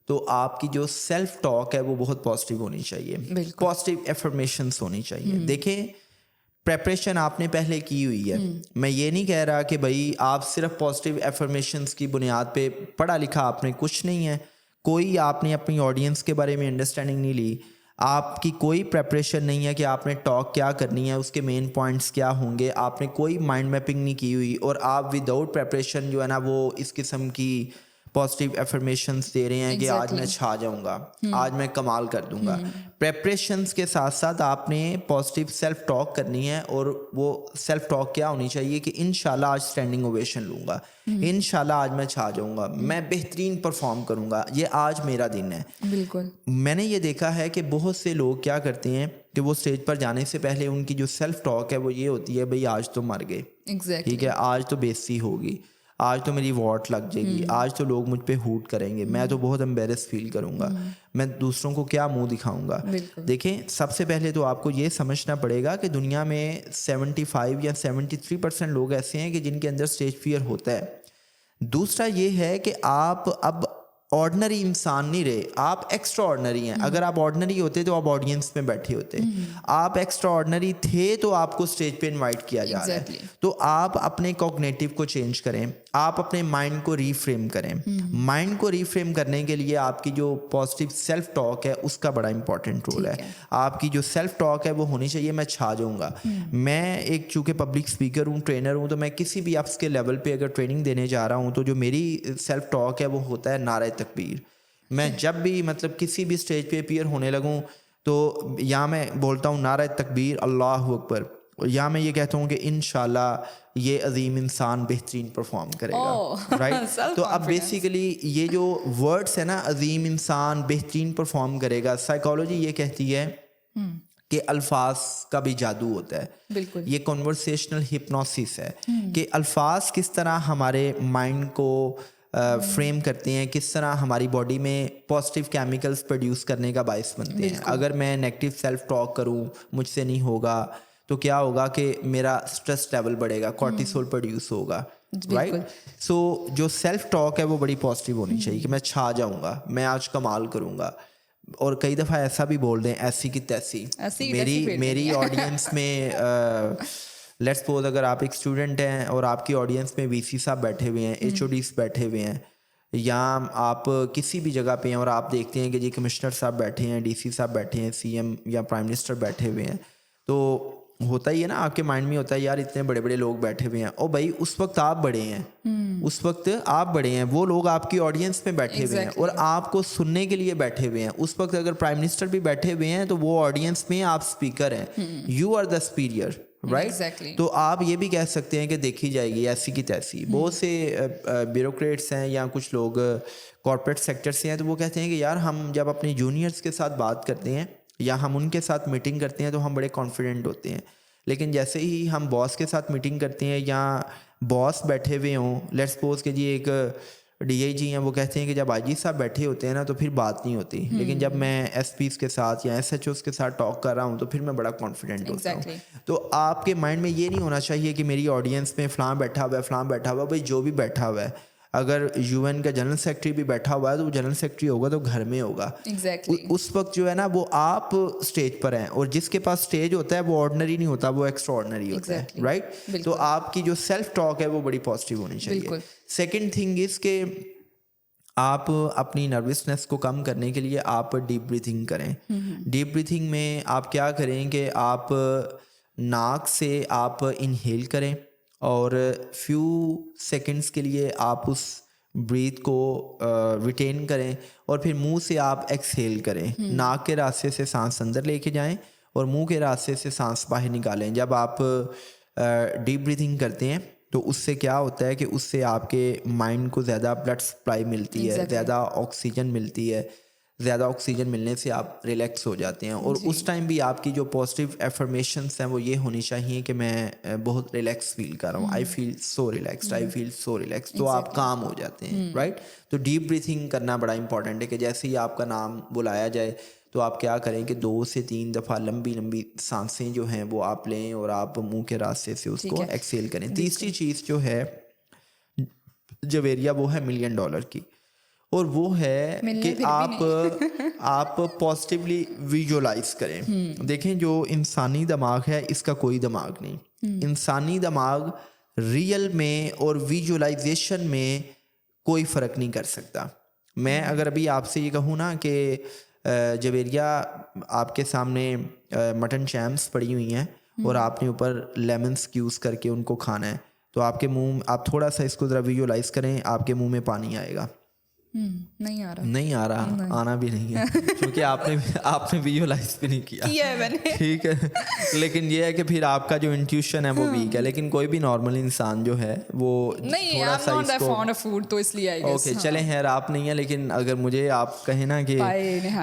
तो आपकी जो सेल्फ टॉक है वो बहुत पॉजिटिव होनी चाहिए, पॉजिटिव एफर्मेशंस होनी चाहिए। देखें, प्रेपरेशन आपने पहले की हुई है। मैं ये नहीं कह रहा कि भाई आप सिर्फ पॉजिटिव एफर्मेशंस की बुनियाद पे, पढ़ा लिखा आपने कुछ नहीं है, कोई आपने अपनी ऑडियंस के बारे में अंडरस्टैंडिंग नहीं ली, आपकी कोई प्रेपरेशन नहीं है कि आपने टॉक क्या करनी है, उसके मेन पॉइंट्स क्या होंगे, आपने कोई माइंड मैपिंग नहीं की हुई और आप विदाउट प्रेपरेशन जो है ना वो इस किस्म की पॉजिटिव एफर्मेशंस दे रहे हैं कि आज मैं छा जाऊंगा, आज मैं कमाल कर दूंगा। प्रेपरेशंस के साथ साथ आपने पॉजिटिव सेल्फ टॉक करनी है और वो सेल्फ टॉक क्या होनी चाहिए कि इंशाल्लाह आज स्टैंडिंग ओवेशन लूंगा, इंशाल्लाह आज मैं छा जाऊंगा, मैं बेहतरीन परफॉर्म करूंगा, ये आज मेरा दिन है। बिल्कुल। मैंने ये देखा है कि बहुत से लोग क्या करते हैं कि वो स्टेज पर जाने से पहले उनकी जो सेल्फ टॉक है वो ये होती है, भाई आज तो मर गए, ठीक है, आज तो बेइज्जती होगी, आज तो मेरी वॉट लग जाएगी, आज तो लोग मुझ पे हूट करेंगे, मैं तो बहुत एम्बेरस फील करूंगा, मैं दूसरों को क्या मुंह दिखाऊंगा। देखें, सबसे पहले तो आपको ये समझना पड़ेगा कि दुनिया में 75 या 73% लोग ऐसे हैं कि जिनके अंदर स्टेज फियर होता है। दूसरा ये है कि आप अब ऑर्डिनरी इंसान नहीं रहे, आप एक्स्ट्रा ऑर्डिनरी हैं। अगर आप ऑर्डिनरी होते तो आप ऑडियंस में बैठे होते, आप एक्स्ट्रा ऑर्डिनरी थे तो आपको स्टेज पे इनवाइट किया जा रहा है। तो आप अपने कॉग्निटिव को चेंज करें, आप अपने माइंड को रीफ्रेम करें। माइंड को रीफ्रेम करने के लिए आपकी जो पॉजिटिव सेल्फ टॉक है उसका बड़ा इंपॉर्टेंट रोल है। आपकी जो सेल्फ टॉक है वो होनी चाहिए, मैं छा जाऊंगा। मैं एक चूँकि पब्लिक स्पीकर हूँ, ट्रेनर हूँ, तो मैं किसी भी अप्स के लेवल पे अगर ट्रेनिंग देने जा रहा हूँ तो जो मेरी सेल्फ टॉक है वो होता है नारे तकबीर। मैं जब भी मतलब किसी भी स्टेज पे अपीयर होने लगूं तो या मैं बोलता हूँ नारा तकबीर, अल्लाहु अकबर, या मैं ये कहता हूँ कि इंशाल्लाह ये अजीम इंसान बेहतरीन परफॉर्म करेगा, राइट। तो अब बेसिकली ये जो वर्ड्स है ना, अजीम इंसान बेहतरीन परफॉर्म करेगा, साइकोलॉजी ये कहती है कि अल्फाज का भी जादू होता है। बिल्कुल। ये कन्वर्सेशनल हिप्नोसिस है कि अल्फाज किस तरह हमारे माइंड को फ्रेम करते हैं, किस तरह हमारी बॉडी में पॉजिटिव केमिकल्स प्रोड्यूस करने का बायस बनते हैं। अगर मैं नेगेटिव सेल्फ टॉक करूं, मुझसे नहीं होगा, तो क्या होगा कि मेरा स्ट्रेस लेवल बढ़ेगा, कॉर्टिसोल प्रोड्यूस होगा, राइट। सो जो सेल्फ टॉक है वो बड़ी पॉजिटिव होनी चाहिए कि मैं छा जाऊंगा, मैं आज कमाल करूंगा। और कई दफ़ा ऐसा भी बोल दें, ऐसी की तैसी। मेरी ऑडियंस में लेट्स सपोज अगर आप एक स्टूडेंट हैं और आपकी ऑडियंस में वीसी साहब बैठे हुए हैं, एचओडीज बैठे हुए हैं, या आप किसी भी जगह पे हैं और आप देखते हैं कि जी कमिश्नर साहब बैठे हैं, डीसी साहब बैठे हैं, सीएम या प्राइम मिनिस्टर बैठे हुए हैं, तो होता ही है ना, आपके माइंड में होता है यार इतने बड़े बड़े लोग बैठे हुए हैं। और भाई उस वक्त आप बड़े हैं, उस वक्त आप बड़े हैं, वो लोग आपकी ऑडियंस में बैठे हुए हैं और आपको सुनने के लिए बैठे हुए हैं। उस वक्त अगर प्राइम मिनिस्टर भी बैठे हुए हैं तो वो ऑडियंस में आप स्पीकर हैं, you are the superior, right. तो आप ये भी कह सकते हैं कि देखी जाएगी ऐसी की तैसी। बहुत से ब्यूरोक्रेट्स हैं या कुछ लोग कॉर्पोरेट सेक्टर से हैं, तो वो कहते हैं कि यार हम जब अपने जूनियर्स के साथ बात करते हैं या हम उनके साथ मीटिंग करते हैं तो हम बड़े कॉन्फिडेंट होते हैं, लेकिन जैसे ही हम बॉस के साथ मीटिंग करते हैं या बॉस बैठे हुए हों, लेट्स सपोज कि जी एक डीआईजी हैं, वो कहते हैं कि जब आईजी साहब बैठे होते हैं ना तो फिर बात नहीं होती, लेकिन जब मैं एसपीज के साथ या एसएचओस के साथ टॉक कर रहा हूँ तो फिर मैं बड़ा कॉन्फिडेंट होता हूँ। तो आपके माइंड में ये नहीं होना चाहिए कि मेरी ऑडियंस में फ़लाँ बैठा हुआ है, फ़लाँ बैठा हुआ है। भाई जो भी बैठा हुआ है, अगर यूएन का जनरल सेक्रेटरी भी बैठा हुआ है तो वो जनरल सेक्रेटरी होगा तो घर में होगा। उस वक्त जो है ना वो आप स्टेज पर हैं, और जिसके पास स्टेज होता है वो ऑर्डिनरी नहीं होता, वो एक्स्ट्रा ऑर्डिनरी होता है, राइट। तो आपकी जो सेल्फ टॉक है वो बड़ी पॉजिटिव होनी चाहिए। सेकेंड थिंग इज के आप अपनी नर्वसनेस को कम करने के लिए आप डीप ब्रीथिंग करें। डीप ब्रीथिंग में आप क्या करें कि आप नाक से आप इनहेल करें और फ्यू सेकंड्स के लिए आप उस ब्रीथ को रिटेन करें और फिर मुंह से आप एक्सहेल करें। नाक के रास्ते से सांस अंदर लेके जाएं और मुंह के रास्ते से सांस बाहर निकालें। जब आप डीप ब्रीथिंग करते हैं तो उससे क्या होता है कि उससे आपके माइंड को ज़्यादा ब्लड सप्लाई मिलती है, ज़्यादा ऑक्सीजन मिलती है। ज़्यादा ऑक्सीजन मिलने से आप रिलैक्स हो जाते हैं और उस टाइम भी आपकी जो पॉजिटिव एफर्मेशंस हैं वो ये होनी चाहिए कि मैं बहुत रिलैक्स फील कर रहा हूँ, I feel so relaxed, I feel so relax. तो आप काम हो जाते हैं, राइट। तो डीप ब्रीथिंग करना बड़ा इंपॉर्टेंट है कि जैसे ही आपका नाम बुलाया जाए तो आप क्या करें कि 2 से 3 दफ़ा लंबी लंबी सांसें जो हैं वो आप लें और आप मुंह के रास्ते से उसको एक्सहेल करें। तीसरी चीज़ जो है जवेरिया, वो है $1 मिलियन की, और वो है कि आप पॉजिटिवली विजुअलाइज करें। देखें जो इंसानी दिमाग है इसका कोई दिमाग नहीं। इंसानी दिमाग रियल में और विजुअलाइजेशन में कोई फ़र्क नहीं कर सकता। मैं अगर अभी आपसे ये कहूँ ना कि जवेरिया आपके सामने मटन चैम्स पड़ी हुई हैं और आपने ऊपर लेमन स्क्यूज़ करके उनको खाना है, तो आपके मुंह, आप थोड़ा सा इसको ज़रा विजुअलाइज करें, आपके मुंह में पानी आएगा? नहीं आ रहा। नहीं आ रहा, आना भी नहीं है क्योंकि आपने विजुअलाइज भी नहीं किया है मैंने। ठीक है, लेकिन ये है कि फिर आपका जो इंट्यूशन है वो वीक है। लेकिन कोई भी नॉर्मल इंसान जो है वो नहीं, थोड़ा सा I'm not that fond of food, तो इसलिए आई गेस। ओके चलें, खैर आप नहीं है, लेकिन अगर मुझे आप कहें ना कि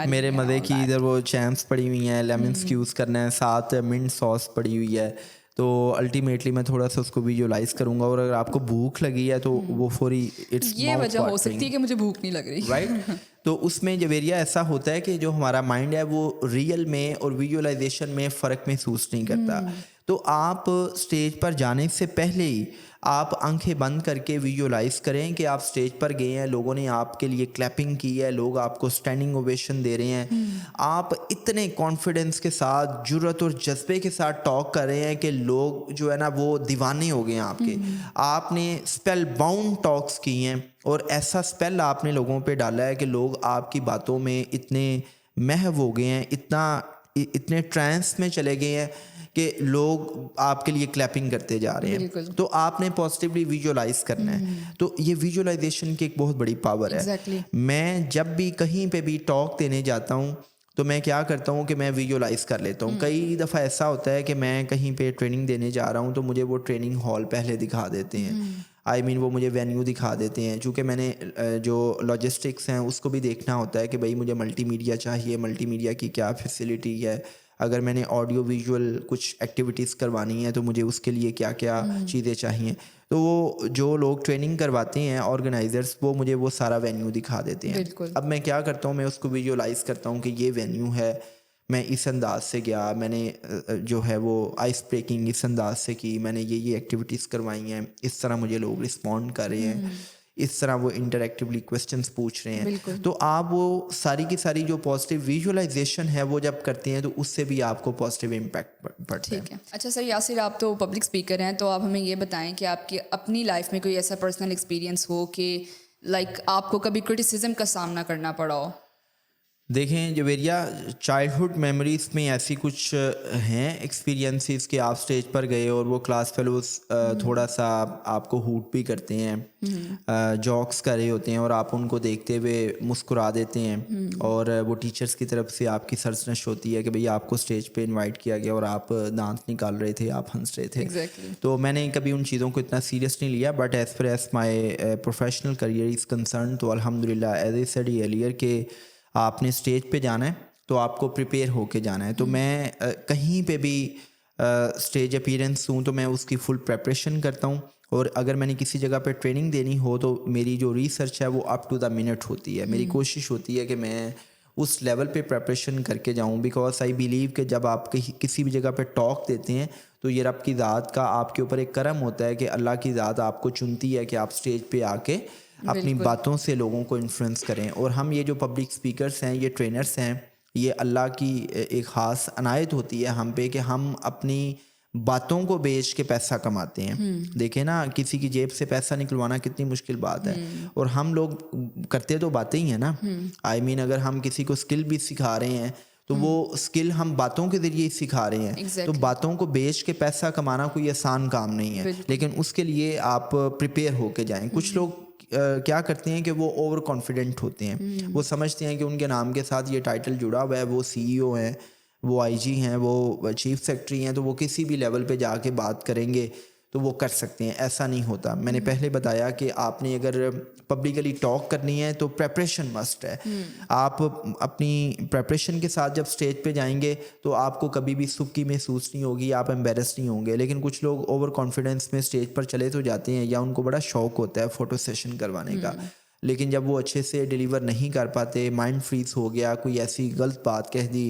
मेरे मज़े की इधर वो चैम्स पड़ी हुई हैं, लेमन स्क्यूज़ करना है, साथ मिंट सॉस पड़ी हुई है, तो अल्टीमेटली मैं थोड़ा सा उसको विजुअलाइज करूंगा। और अगर आपको भूख लगी है तो वो फौरी इट्स ये वजह हो सकती है कि मुझे भूख नहीं लग रही, राइट। तो उसमें जवेरिया ऐसा होता है कि जो हमारा माइंड है वो रियल में और विजुअलाइजेशन में फ़र्क महसूस नहीं करता। तो आप स्टेज पर जाने से पहले ही आप आंखें बंद करके विजुअलाइज करें कि आप स्टेज पर गए हैं, लोगों ने आपके लिए क्लैपिंग की है, लोग आपको स्टैंडिंग ओवेशन दे रहे हैं, आप इतने कॉन्फिडेंस के साथ, जुर्रत और जज्बे के साथ टॉक कर रहे हैं कि लोग जो है ना वो दीवाने हो गए हैं आपके। आपने स्पेल बाउंड टॉक्स किए हैं और ऐसा स्पेल आपने लोगों पे डाला है कि लोग आपकी बातों में इतने महव हो गए हैं, इतने ट्रांस में चले गए हैं कि लोग आपके लिए क्लैपिंग करते जा रहे हैं। तो आपने पॉजिटिवली विजुअलाइज करना है। तो ये विजुअलाइजेशन की एक बहुत बड़ी पावर है। मैं जब भी कहीं पे भी टॉक देने जाता हूँ तो मैं क्या करता हूँ कि मैं विजुअलाइज कर लेता हूँ। कई दफ़ा ऐसा होता है कि मैं कहीं पे ट्रेनिंग देने जा रहा हूँ तो मुझे वो ट्रेनिंग हॉल पहले दिखा देते हैं, आई मीन वो मुझे वेन्यू दिखा देते हैं, चूँकि मैंने जो लॉजिस्टिक्स हैं उसको भी देखना होता है कि भाई मुझे मल्टीमीडिया चाहिए, मल्टीमीडिया की क्या फैसिलिटी है, अगर मैंने ऑडियो विजुअल कुछ एक्टिविटीज़ करवानी है तो मुझे उसके लिए क्या क्या चीज़ें चाहिए। तो वो जो लोग ट्रेनिंग करवाते हैं ऑर्गेनाइजर्स, वो मुझे वो सारा वेन्यू दिखा देते हैं। अब मैं क्या करता हूँ, मैं उसको विजुअलाइज करता हूँ कि ये वेन्यू है, मैं इस अंदाज से गया, मैंने जो है वो आइस ब्रेकिंग इस अंदाज से की, मैंने ये एक्टिविटीज़ करवाई हैं, इस तरह मुझे लोग रिस्पॉन्ड कर रहे हैं, इस तरह वो इंटरैक्टिवली क्वेश्चंस पूछ रहे हैं। तो आप वो सारी की सारी जो पॉजिटिव विजुअलाइजेशन है वो जब करते हैं तो उससे भी आपको पॉजिटिव इम्पैक्ट पड़ता है। ठीक है। अच्छा सर यासिर, आप तो पब्लिक स्पीकर हैं, तो आप हमें ये बताएं कि आपकी अपनी लाइफ में कोई ऐसा पर्सनल एक्सपीरियंस हो कि लाइक आपको कभी क्रिटिसिज्म का सामना करना पड़ा हो? देखें जवेरिया, चाइल्डहुड मेमोरीज़ में ऐसी कुछ हैं एक्सपीरियंसेस कि आप स्टेज पर गए और वो क्लास फेलोज थोड़ा सा आपको हूट भी करते हैं, जॉक्स कर रहे होते हैं और आप उनको देखते हुए मुस्कुरा देते हैं, और वो टीचर्स की तरफ से आपकी सरसनश होती है कि भई आपको स्टेज पे इनवाइट किया गया और आप दांत निकाल रहे थे, आप हंस रहे थे। तो मैंने कभी उन चीज़ों को इतना सीरियस नहीं लिया, but as far as my professional career is concern तो अल्हम्दुलिल्लाह एज ए सेड अर्लियर के आपने स्टेज पे जाना है तो आपको प्रिपेयर होके जाना है। तो मैं कहीं पे भी स्टेज अपीयरेंस दूँ तो मैं उसकी फुल प्रेपरेशन करता हूँ, और अगर मैंने किसी जगह पे ट्रेनिंग देनी हो तो मेरी जो रिसर्च है वो अप टू द मिनट होती है। मेरी कोशिश होती है कि मैं उस लेवल पे प्रेपरेशन करके जाऊँ, बिकॉज आई बिलीव कि जब आप किसी भी जगह पे टॉक देते हैं तो ये रब की ज़ात का आपके ऊपर एक करम होता है कि अल्लाह की ज़ात आपको चुनती है कि आप स्टेज पे आके अपनी बातों से लोगों को इन्फ्लुएंस करें। और हम ये जो पब्लिक स्पीकर्स हैं, ये ट्रेनर्स हैं, ये अल्लाह की एक ख़ास अनायत होती है हम पे कि हम अपनी बातों को बेच के पैसा कमाते हैं। देखें ना, किसी की जेब से पैसा निकलवाना कितनी मुश्किल बात है, और हम लोग करते तो बातें ही हैं ना। आई मीन अगर हम किसी को स्किल भी सिखा रहे हैं तो वो स्किल हम बातों के ज़रिए सिखा रहे हैं। तो बातों को बेच के पैसा कमाना कोई आसान काम नहीं है, लेकिन उसके लिए आप प्रिपेयर होके जाएं। कुछ लोग क्या करते हैं कि वो ओवर कॉन्फिडेंट होते हैं, वो समझते हैं कि उनके नाम के साथ ये टाइटल जुड़ा हुआ है, वो CEO हैं, वो IG हैं, वो चीफ सेक्रेटरी हैं, तो वो किसी भी लेवल पे जाके बात करेंगे तो वो कर सकते हैं। ऐसा नहीं होता। मैंने पहले बताया कि आपने अगर पब्लिकली टॉक करनी है तो प्रेपरेशन मस्ट है। आप अपनी प्रेपरेशन के साथ जब स्टेज पे जाएंगे तो आपको कभी भी सुक्की महसूस नहीं होगी, आप एम्बेरस नहीं होंगे। लेकिन कुछ लोग ओवर कॉन्फिडेंस में स्टेज पर चले तो जाते हैं, या उनको बड़ा शौक होता है फ़ोटो सेशन करवाने का, लेकिन जब वो अच्छे से डिलीवर नहीं कर पाते, माइंड फ्रीज हो गया, कोई ऐसी गलत बात कह दी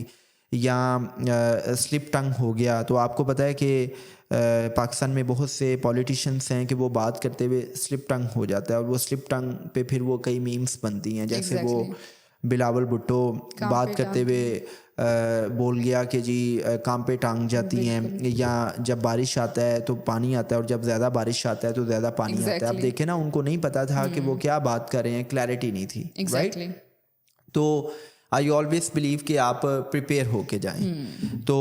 या स्लिप टंग हो गया, तो आपको पता है कि पाकिस्तान में बहुत से पॉलिटिशियंस हैं कि वो बात करते हुए स्लिप टंग हो जाता है, और वो स्लिप टंग पे फिर वो कई मीम्स बनती हैं, जैसे वो बिलावल भुट्टो बात करते हुए बोल गया कि जी काम पे टांग जाती हैं, या जब बारिश आता है तो पानी आता है और जब ज़्यादा बारिश आता है तो ज़्यादा पानी आता है। अब देखे ना, उनको नहीं पता था कि वो क्या बात कर रहे हैं, क्लैरिटी नहीं थी, राइट? तो आई ऑलवेज बिलीव कि आप प्रिपेयर होके जाएं। तो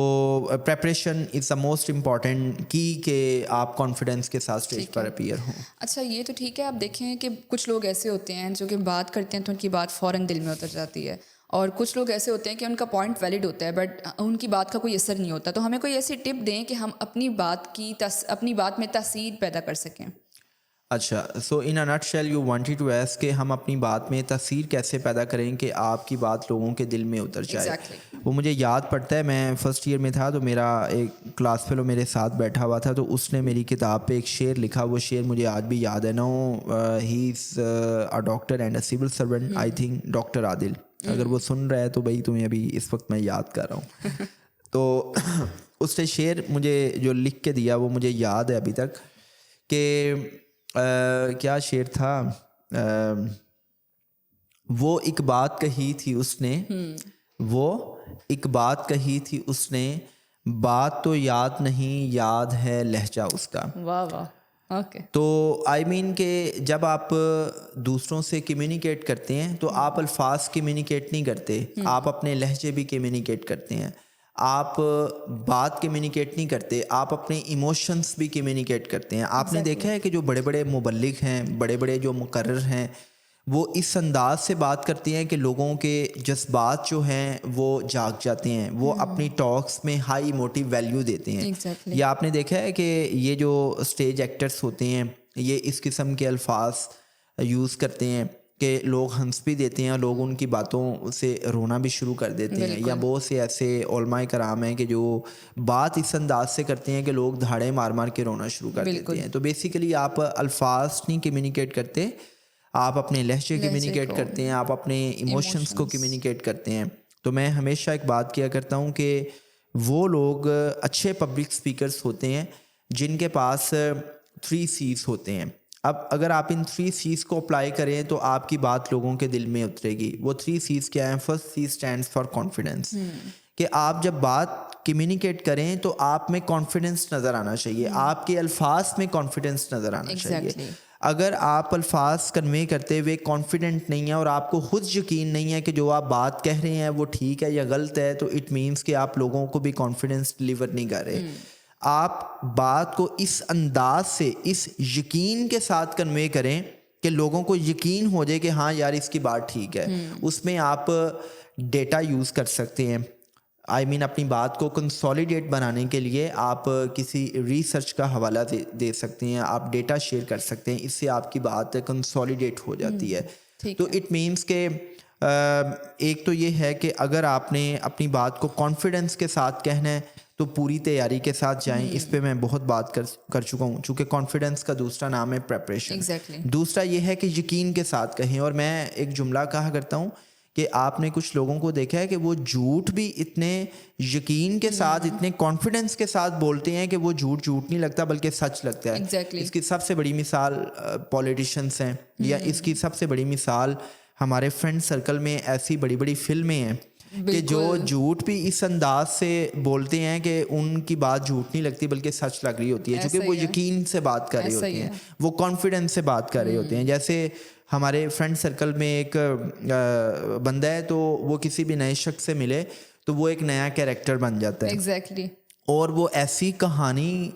preparation is the most important की कि आप कॉन्फिडेंस के साथ स्टेज पर अपीयर हों। अच्छा, ये तो ठीक है। आप देखें कि कुछ लोग ऐसे होते हैं जो कि बात करते हैं तो उनकी बात फ़ौरन दिल में उतर जाती है, और कुछ लोग ऐसे होते हैं कि उनका पॉइंट वैलिड होता है बट उनकी बात का कोई असर नहीं होता। तो हमें कोई ऐसी टिप दें कि हम अपनी बात में तासीर पैदा कर सकें। अच्छा, so in a nutshell you wanted to ask कि हम अपनी बात में तासीर कैसे पैदा करें कि आपकी बात लोगों के दिल में उतर जाए। Exactly. वो मुझे याद पड़ता है, मैं फर्स्ट ईयर में था तो मेरा एक क्लास फेलो मेरे साथ बैठा हुआ था, तो उसने मेरी किताब पे एक शेर लिखा। वो शेर मुझे आज भी याद है। No, he is a doctor and a civil servant, I think doctor Adil. अगर वो सुन रहा है तो भाई तुम्हें अभी इस वक्त मैं याद कर रहा हूँ। तो उसने शेर मुझे जो लिख के दिया वो मुझे याद है अभी तक कि क्या शेर था। वो एक बात कही थी उसने, वो एक बात कही थी उसने, बात तो याद नहीं, याद है लहजा उसका। वाह वाह, ओके। तो आई मीन के जब आप दूसरों से कम्युनिकेट करते हैं तो आप अल्फाज कम्युनिकेट नहीं करते, आप अपने लहजे भी कम्युनिकेट करते हैं। आप बात कम्युनिकेट नहीं करते, आप अपने इमोशंस भी कम्युनिकेट करते हैं। आपने देखा है कि जो बड़े बड़े मुबल्लिग हैं, बड़े बड़े जो मुकर्रर हैं, वो इस अंदाज से बात करती हैं कि लोगों के जज्बात जो हैं वो जाग जाते हैं। वो अपनी टॉक्स में हाई इमोटिव वैल्यू देते हैं। Exactly. या आपने देखा है कि ये जो स्टेज एक्टर्स होते हैं ये इस किस्म के अल्फाज यूज़ करते हैं कि लोग हंस भी देते हैं और लोग उनकी बातों से रोना भी शुरू कर देते हैं। या बहुत से ऐसे उलमाए कराम हैं कि जो बात इस अंदाज से करते हैं कि लोग धाड़े मार मार के रोना शुरू कर देते हैं। तो बेसिकली आप अल्फाज नहीं कम्युनिकेट करते, आप अपने लहजे कम्युनिकेट करते हैं, आप अपने इमोशंस को कम्युनिकेट करते हैं। तो मैं हमेशा एक बात किया करता हूँ कि वो लोग अच्छे पब्लिक स्पीकर्स होते हैं जिनके पास 3 C's होते हैं। अब अगर आप इन 3 C's को अप्लाई करें तो आपकी बात लोगों के दिल में उतरेगी। वो 3 C's क्या हैं? First C stands for confidence, कि आप जब बात कम्युनिकेट करें तो आप में कॉन्फिडेंस नज़र आना चाहिए, आपके अल्फाज में कॉन्फिडेंस नज़र आना चाहिए। अगर आप अल्फाज कन्वे करते हुए कॉन्फिडेंट नहीं है और आपको खुद यकीन नहीं है कि जो आप बात कह रहे हैं वो ठीक है या गलत है, तो इट मीन्स कि आप लोगों को भी कॉन्फिडेंस डिलीवर नहीं कर रहे। आप बात को इस अंदाज से, इस यकीन के साथ कन्वे करें कि लोगों को यकीन हो जाए कि हाँ यार इसकी बात ठीक है। उसमें आप डेटा यूज़ कर सकते हैं। आई मीन अपनी बात को कंसोलिडेट बनाने के लिए आप किसी रिसर्च का हवाला दे सकते हैं, आप डेटा शेयर कर सकते हैं, इससे आपकी बात कंसोलिडेट हो जाती है। तो इट मीन्स के एक तो ये है कि अगर आपने अपनी बात को कॉन्फिडेंस के साथ कहना है तो पूरी तैयारी के साथ जाएं। इस पे मैं बहुत बात कर चुका हूँ, चूँकि कॉन्फिडेंस का दूसरा नाम है प्रेपरेशन। दूसरा ये है कि यकीन के साथ कहें। और मैं एक जुमला कहा करता हूँ कि आपने कुछ लोगों को देखा है कि वो झूठ भी इतने यकीन के साथ, इतने कॉन्फिडेंस के साथ बोलते हैं कि वो झूठ नहीं लगता बल्कि सच लगता है। इसकी सबसे बड़ी मिसाल पॉलिटिशियंस हैं, या इसकी सबसे बड़ी मिसाल हमारे फ्रेंड सर्कल में ऐसी बड़ी बड़ी फिल्में हैं कि जो झूठ भी इस अंदाज से बोलते हैं कि उनकी बात झूठ नहीं लगती बल्कि सच लग रही होती है, क्योंकि वो यकीन से बात कर रहे होते हैं, वो कॉन्फिडेंस से बात कर रहे होते हैं। जैसे हमारे फ्रेंड सर्कल में एक बंदा है, तो वो किसी भी नए शख्स से मिले तो वो एक नया कैरेक्टर बन जाता है। और वो ऐसी कहानी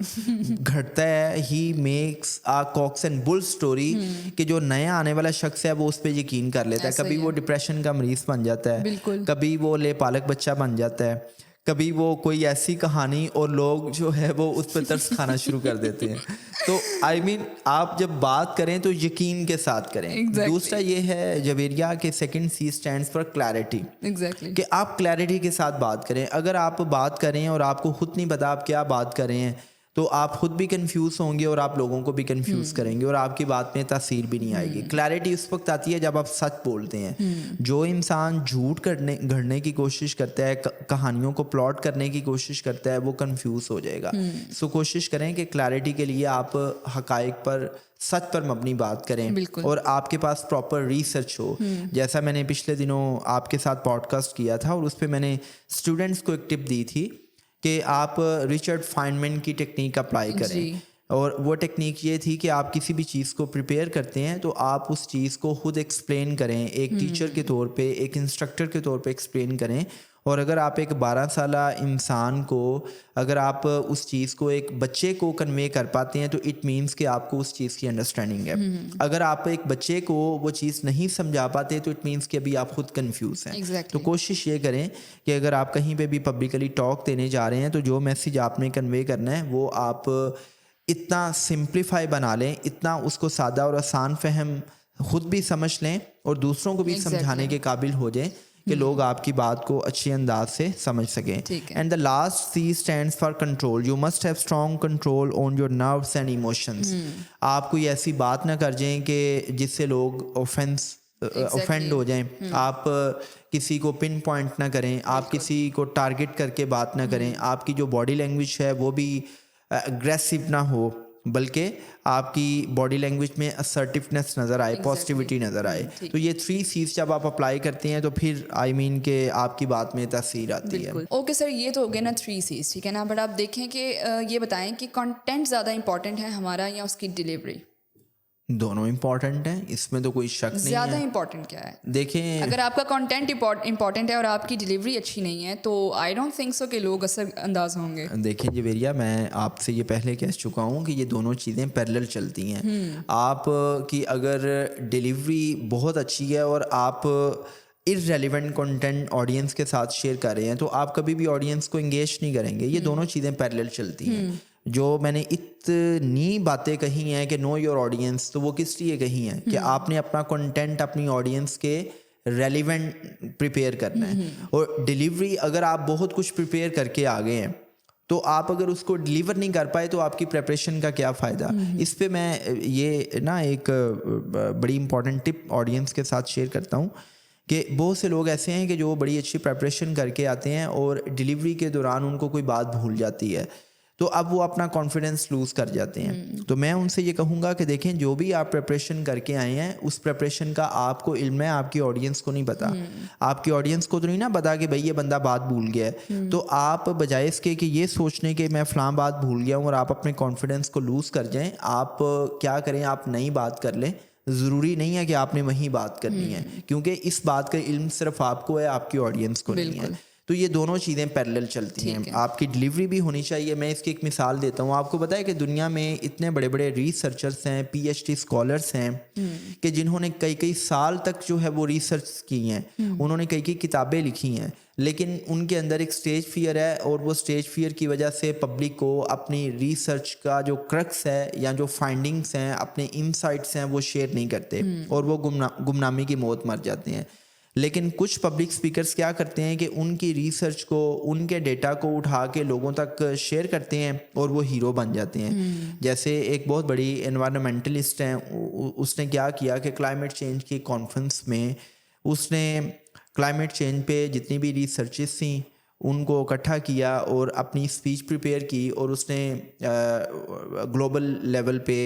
घटता है, he makes a cocks and bull story, कि जो नया आने वाला शख्स है वो उस पर यकीन कर लेता है। कभी वो डिप्रेशन का मरीज बन जाता है, कभी वो लेपालक बच्चा बन जाता है, कभी वो कोई ऐसी कहानी, और लोग जो है वो उस पर तरस खाना शुरू कर देते हैं। तो आई मीन आप जब बात करें तो यकीन के साथ करें। दूसरा ये है जवेरिया के second C stands for clarity, कि आप क्लैरिटी के साथ बात करें। अगर आप बात करें और आपको खुद नहीं पता आप क्या बात कर रहे हैं तो आप खुद भी कंफ्यूज होंगे और आप लोगों को भी कंफ्यूज करेंगे और आपकी बात में तासीर भी नहीं आएगी। क्लैरिटी उस वक्त आती है जब आप सच बोलते हैं। जो इंसान झूठ गढ़ने की कोशिश करता है, कहानियों को प्लॉट करने की कोशिश करता है, वो कंफ्यूज हो जाएगा। सो कोशिश करें कि क्लैरिटी के लिए आप हकाइक पर, सच पर मबनी बात करें और आपके पास प्रॉपर रिसर्च हो। जैसा मैंने पिछले दिनों आपके साथ पॉडकास्ट किया था और उस पर मैंने स्टूडेंट्स को एक टिप दी थी कि आप रिचर्ड फाइनमैन की टेक्निक अप्लाई करें। और वो टेक्निक ये थी कि आप किसी भी चीज़ को प्रिपेयर करते हैं तो आप उस चीज़ को खुद एक्सप्लेन करें, एक टीचर के तौर पे, एक इंस्ट्रक्टर के तौर पे एक्सप्लेन करें। और अगर आप एक 12 साला इंसान को, अगर आप उस चीज़ को एक बच्चे को कन्वे कर पाते हैं तो इट मीन्स कि आपको उस चीज़ की अंडरस्टैंडिंग है। अगर आप एक बच्चे को वो चीज़ नहीं समझा पाते तो इट मीन्स कि अभी आप खुद कंफ्यूज हैं। तो कोशिश ये करें कि अगर आप कहीं पे भी पब्लिकली टॉक देने जा रहे हैं तो जो मैसेज आपने कन्वे करना है वो आप इतना सिंप्लीफाई बना लें, इतना उसको सादा और आसान फहम खुद भी समझ लें और दूसरों को भी समझाने के काबिल हो जाएं कि लोग आपकी बात को अच्छे अंदाज से समझ सकें। And the last C stands for control. You must have strong control on your nerves and emotions. आप कोई ऐसी बात ना कर जाएं कि जिससे लोग ऑफेंड हो जाएं। आप किसी को पिन पॉइंट ना करें, आप किसी को टारगेट करके बात ना करें, आपकी जो बॉडी लैंग्वेज है वो भी अग्रेसिव ना हो, बल्कि आपकी बॉडी लैंग्वेज में असर्टिवनेस नज़र आए, पॉजिटिविटी नज़र आए। तो ये 3 C's जब आप अप्लाई करते हैं तो फिर के आपकी बात में तासीर आती है। ओके सर, ये तो हो गया ना 3 C's, ठीक है ना। बट आप देखें कि ये बताएं कि कंटेंट ज़्यादा इंपॉर्टेंट है हमारा या उसकी डिलीवरी? दोनों इम्पॉर्टेंट हैं, इसमें तो कोई शक नहीं है। ज़्यादा इम्पॉर्टेंट क्या है? देखें, अगर आपका कंटेंट इम्पॉर्टेंट है और आपकी डिलीवरी अच्छी नहीं है तो आई डोंट थिंक सो कि लोग असर अंदाज होंगे। देखें जवेरिया, मैं आपसे ये पहले कह चुका हूँ कि ये दोनों चीज़ें पैरेलल चलती हैं। आप की अगर डिलीवरी बहुत अच्छी है और आप इररेलेवेंट कंटेंट ऑडियंस के साथ शेयर कर रहे हैं तो आप कभी भी ऑडियंस को एंगेज नहीं करेंगे। ये दोनों चीज़ें पैरेलल चलती हैं। जो मैंने इतनी बातें कही हैं कि नो योर ऑडियंस, तो वो किस लिए कही हैं कि आपने अपना कंटेंट अपनी ऑडियंस के रेलिवेंट प्रिपेयर करना है। और डिलीवरी, अगर आप बहुत कुछ प्रिपेयर करके आ गए हैं तो आप अगर उसको डिलीवर नहीं कर पाए तो आपकी प्रिपरेशन का क्या फ़ायदा। इस पे मैं ये ना एक बड़ी इंपॉर्टेंट टिप ऑडियंस के साथ शेयर करता हूँ कि बहुत से लोग ऐसे हैं कि जो बड़ी अच्छी प्रिपरेशन करके आते हैं और डिलीवरी के दौरान उनको कोई बात भूल जाती है तो अब वो अपना कॉन्फिडेंस लूज़ कर जाते हैं। तो मैं उनसे ये कहूँगा कि देखें, जो भी आप प्रिपरेशन करके आए हैं उस प्रिपरेशन का आपको इल्म है, आपकी ऑडियंस को नहीं पता। आपकी ऑडियंस को तो नहीं ना पता कि भाई ये बंदा बात भूल गया है। तो आप बजाय इसके कि ये सोचने के मैं फ़लाँ बात भूल गया हूँ और आप अपने कॉन्फिडेंस को लूज़ कर जाएँ, आप क्या करें, आप नई बात कर लें। ज़रूरी नहीं है कि आपने वही बात करनी है, क्योंकि इस बात का इल्म सिर्फ आपको है, आपकी ऑडियंस को नहीं है। तो ये दोनों चीज़ें पैरेलल चलती हैं। आपकी डिलीवरी भी होनी चाहिए। मैं इसकी एक मिसाल देता हूँ। आपको पता है कि दुनिया में इतने बड़े बड़े रिसर्चर्स हैं, PhD स्कॉलर्स हैं कि जिन्होंने कई कई साल तक जो है वो रिसर्च की हैं, उन्होंने कई कई किताबें लिखी हैं, लेकिन उनके अंदर एक स्टेज फियर है और वो स्टेज फियर की वजह से पब्लिक को अपनी रिसर्च का जो क्रक्स है या जो फाइंडिंग्स हैं, अपने इनसाइट्स हैं, वो शेयर नहीं करते और वो गुमनामी की मौत मर जाते हैं। लेकिन कुछ पब्लिक स्पीकर्स क्या करते हैं कि उनकी रिसर्च को, उनके डेटा को उठा के लोगों तक शेयर करते हैं और वो हीरो बन जाते हैं। जैसे एक बहुत बड़ी एनवायरनमेंटलिस्ट हैं, उसने क्या किया कि क्लाइमेट चेंज की कॉन्फ्रेंस में उसने क्लाइमेट चेंज पे जितनी भी रिसर्चेस थी उनको इकट्ठा किया और अपनी स्पीच प्रिपेयर की और उसने ग्लोबल लेवल पे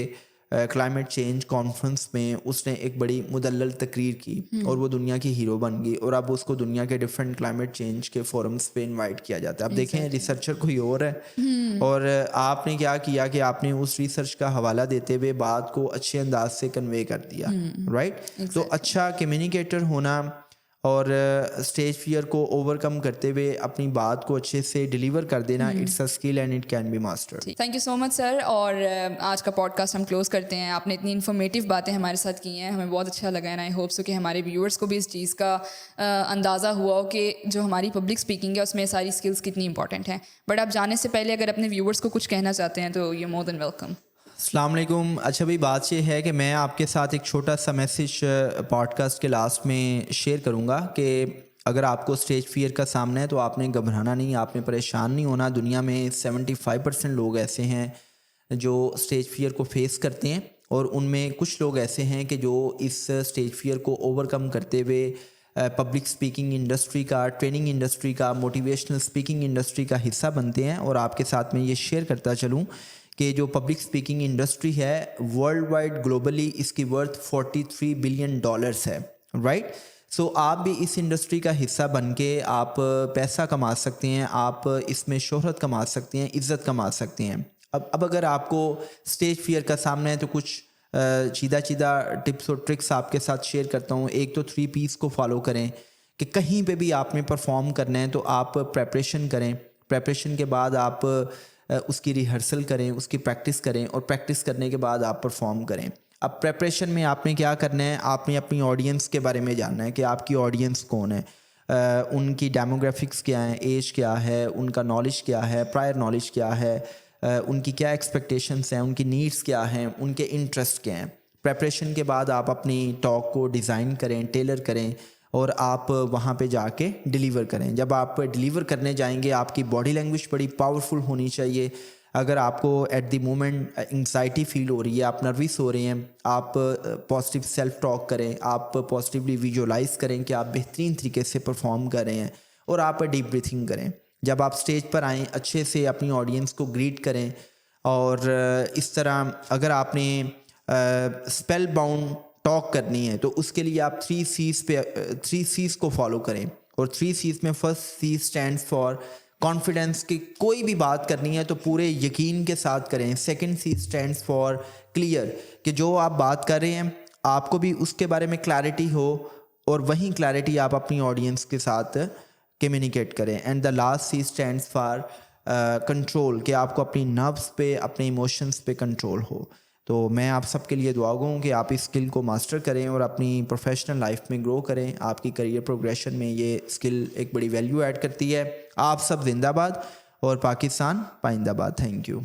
क्लाइमेट चेंज कॉन्फ्रेंस में उसने एक बड़ी मुदल्लल तकरीर की और वो दुनिया की हीरो बन गई और अब उसको दुनिया के डिफरेंट क्लाइमेट चेंज के फोरम्स पे इनवाइट किया जाता है। अब देखें, रिसर्चर कोई और है और आपने क्या किया कि आपने उस रिसर्च का हवाला देते हुए बात को अच्छे अंदाज से कन्वे कर दिया, राइट। तो अच्छा कम्युनिकेटर होना और स्टेज फियर को ओवरकम करते हुए अपनी बात को अच्छे से डिलीवर कर देना, it's a skill and it can be mastered. Thank you so much sir. और आज का पॉडकास्ट हम क्लोज करते हैं। आपने इतनी इन्फॉर्मेटिव बातें हमारे साथ की हैं, हमें बहुत अच्छा लगा है। आई होप सो कि हमारे व्यूअर्स को भी इस चीज़ का अंदाज़ा हुआ हो कि जो हमारी पब्लिक स्पीकिंग है उसमें सारी स्किल्स कितनी इंपॉर्टेंट हैं। बट आप जाने से पहले अगर अपने व्यूअर्स को कुछ कहना चाहते हैं तो यू मोर देन वेलकम। अस्सलाम वालेकुम। अच्छा भाई, बात ये है कि मैं आपके साथ एक छोटा सा मैसेज पॉडकास्ट के लास्ट में शेयर करूँगा कि अगर आपको स्टेज फियर का सामना है तो आपने घबराना नहीं, आपने परेशान नहीं होना। दुनिया में 75% लोग ऐसे हैं जो स्टेज फियर को फेस करते हैं, और उनमें कुछ लोग ऐसे हैं कि जो इस स्टेज फियर को ओवरकम करते हुए पब्लिक स्पीकिंग इंडस्ट्री का, ट्रेनिंग इंडस्ट्री का, मोटिवेशनल स्पीकिंग इंडस्ट्री का हिस्सा बनते हैं। और आपके साथ में ये शेयर करता चलूँ कि जो पब्लिक स्पीकिंग इंडस्ट्री है वर्ल्ड वाइड ग्लोबली इसकी वर्थ $43 बिलियन है, राइट। सो आप भी इस इंडस्ट्री का हिस्सा बन के आप पैसा कमा सकते हैं, आप इसमें शोहरत कमा सकते हैं, इज़्ज़त कमा सकते हैं। अब अगर आपको स्टेज फियर का सामना है तो कुछ सीधा टिप्स और ट्रिक्स आपके साथ शेयर करता हूँ। एक तो 3 P's को फॉलो करें कि कहीं पे भी आपने परफॉर्म करना है तो आप प्रेपरेशन करें। प्रेपरेशन के बाद आप उसकी रिहर्सल करें, उसकी प्रैक्टिस करें, और प्रैक्टिस करने के बाद आप परफॉर्म करें। अब प्रेपरेशन में आपने क्या करना है, आपने अपनी ऑडियंस के बारे में जानना है कि आपकी ऑडियंस कौन है, उनकी डेमोग्राफिक्स क्या है, एज क्या है, उनका नॉलेज क्या है, प्रायर नॉलेज क्या है, उनकी क्या एक्सपेक्टेशंस हैं, उनकी नीड्स क्या हैं, उनके इंटरेस्ट क्या हैं। प्रेपरेशन के बाद आप अपनी टॉक को डिज़ाइन करें, टेलर करें, और आप वहाँ पे जाके डिलीवर करें। जब आप डिलीवर करने जाएंगे आपकी बॉडी लैंग्वेज बड़ी पावरफुल होनी चाहिए। अगर आपको at the moment anxiety feel हो रही है, आप नर्वस हो रहे हैं, आप पॉजिटिव सेल्फ टॉक करें, आप पॉजिटिवली विजुअलाइज करें कि आप बेहतरीन तरीके से परफॉर्म कर रहे हैं, और आप डीप ब्रीथिंग करें। जब आप स्टेज पर आएँ अच्छे से अपनी ऑडियंस को ग्रीट करें। और इस तरह अगर आपने स्पेल बाउंड टॉक करनी है तो उसके लिए आप 3 C's को फॉलो करें। और 3 C's में first C stands for confidence, कि कोई भी बात करनी है तो पूरे यकीन के साथ करें। Second C stands for clear, कि जो आप बात कर रहे हैं आपको भी उसके बारे में क्लैरिटी हो, और वही क्लैरिटी आप अपनी ऑडियंस के साथ कम्युनिकेट करें। And the last C stands for control, कि आपको अपनी नर्व्स पे, अपने इमोशंस पे कंट्रोल हो। तो मैं आप सबके लिए दुआ गो हूँ कि आप इस स्किल को मास्टर करें और अपनी प्रोफेशनल लाइफ में ग्रो करें। आपकी करियर प्रोग्रेशन में ये स्किल एक बड़ी वैल्यू ऐड करती है। आप सब जिंदाबाद और पाकिस्तान पाइंदाबाद। Thank you.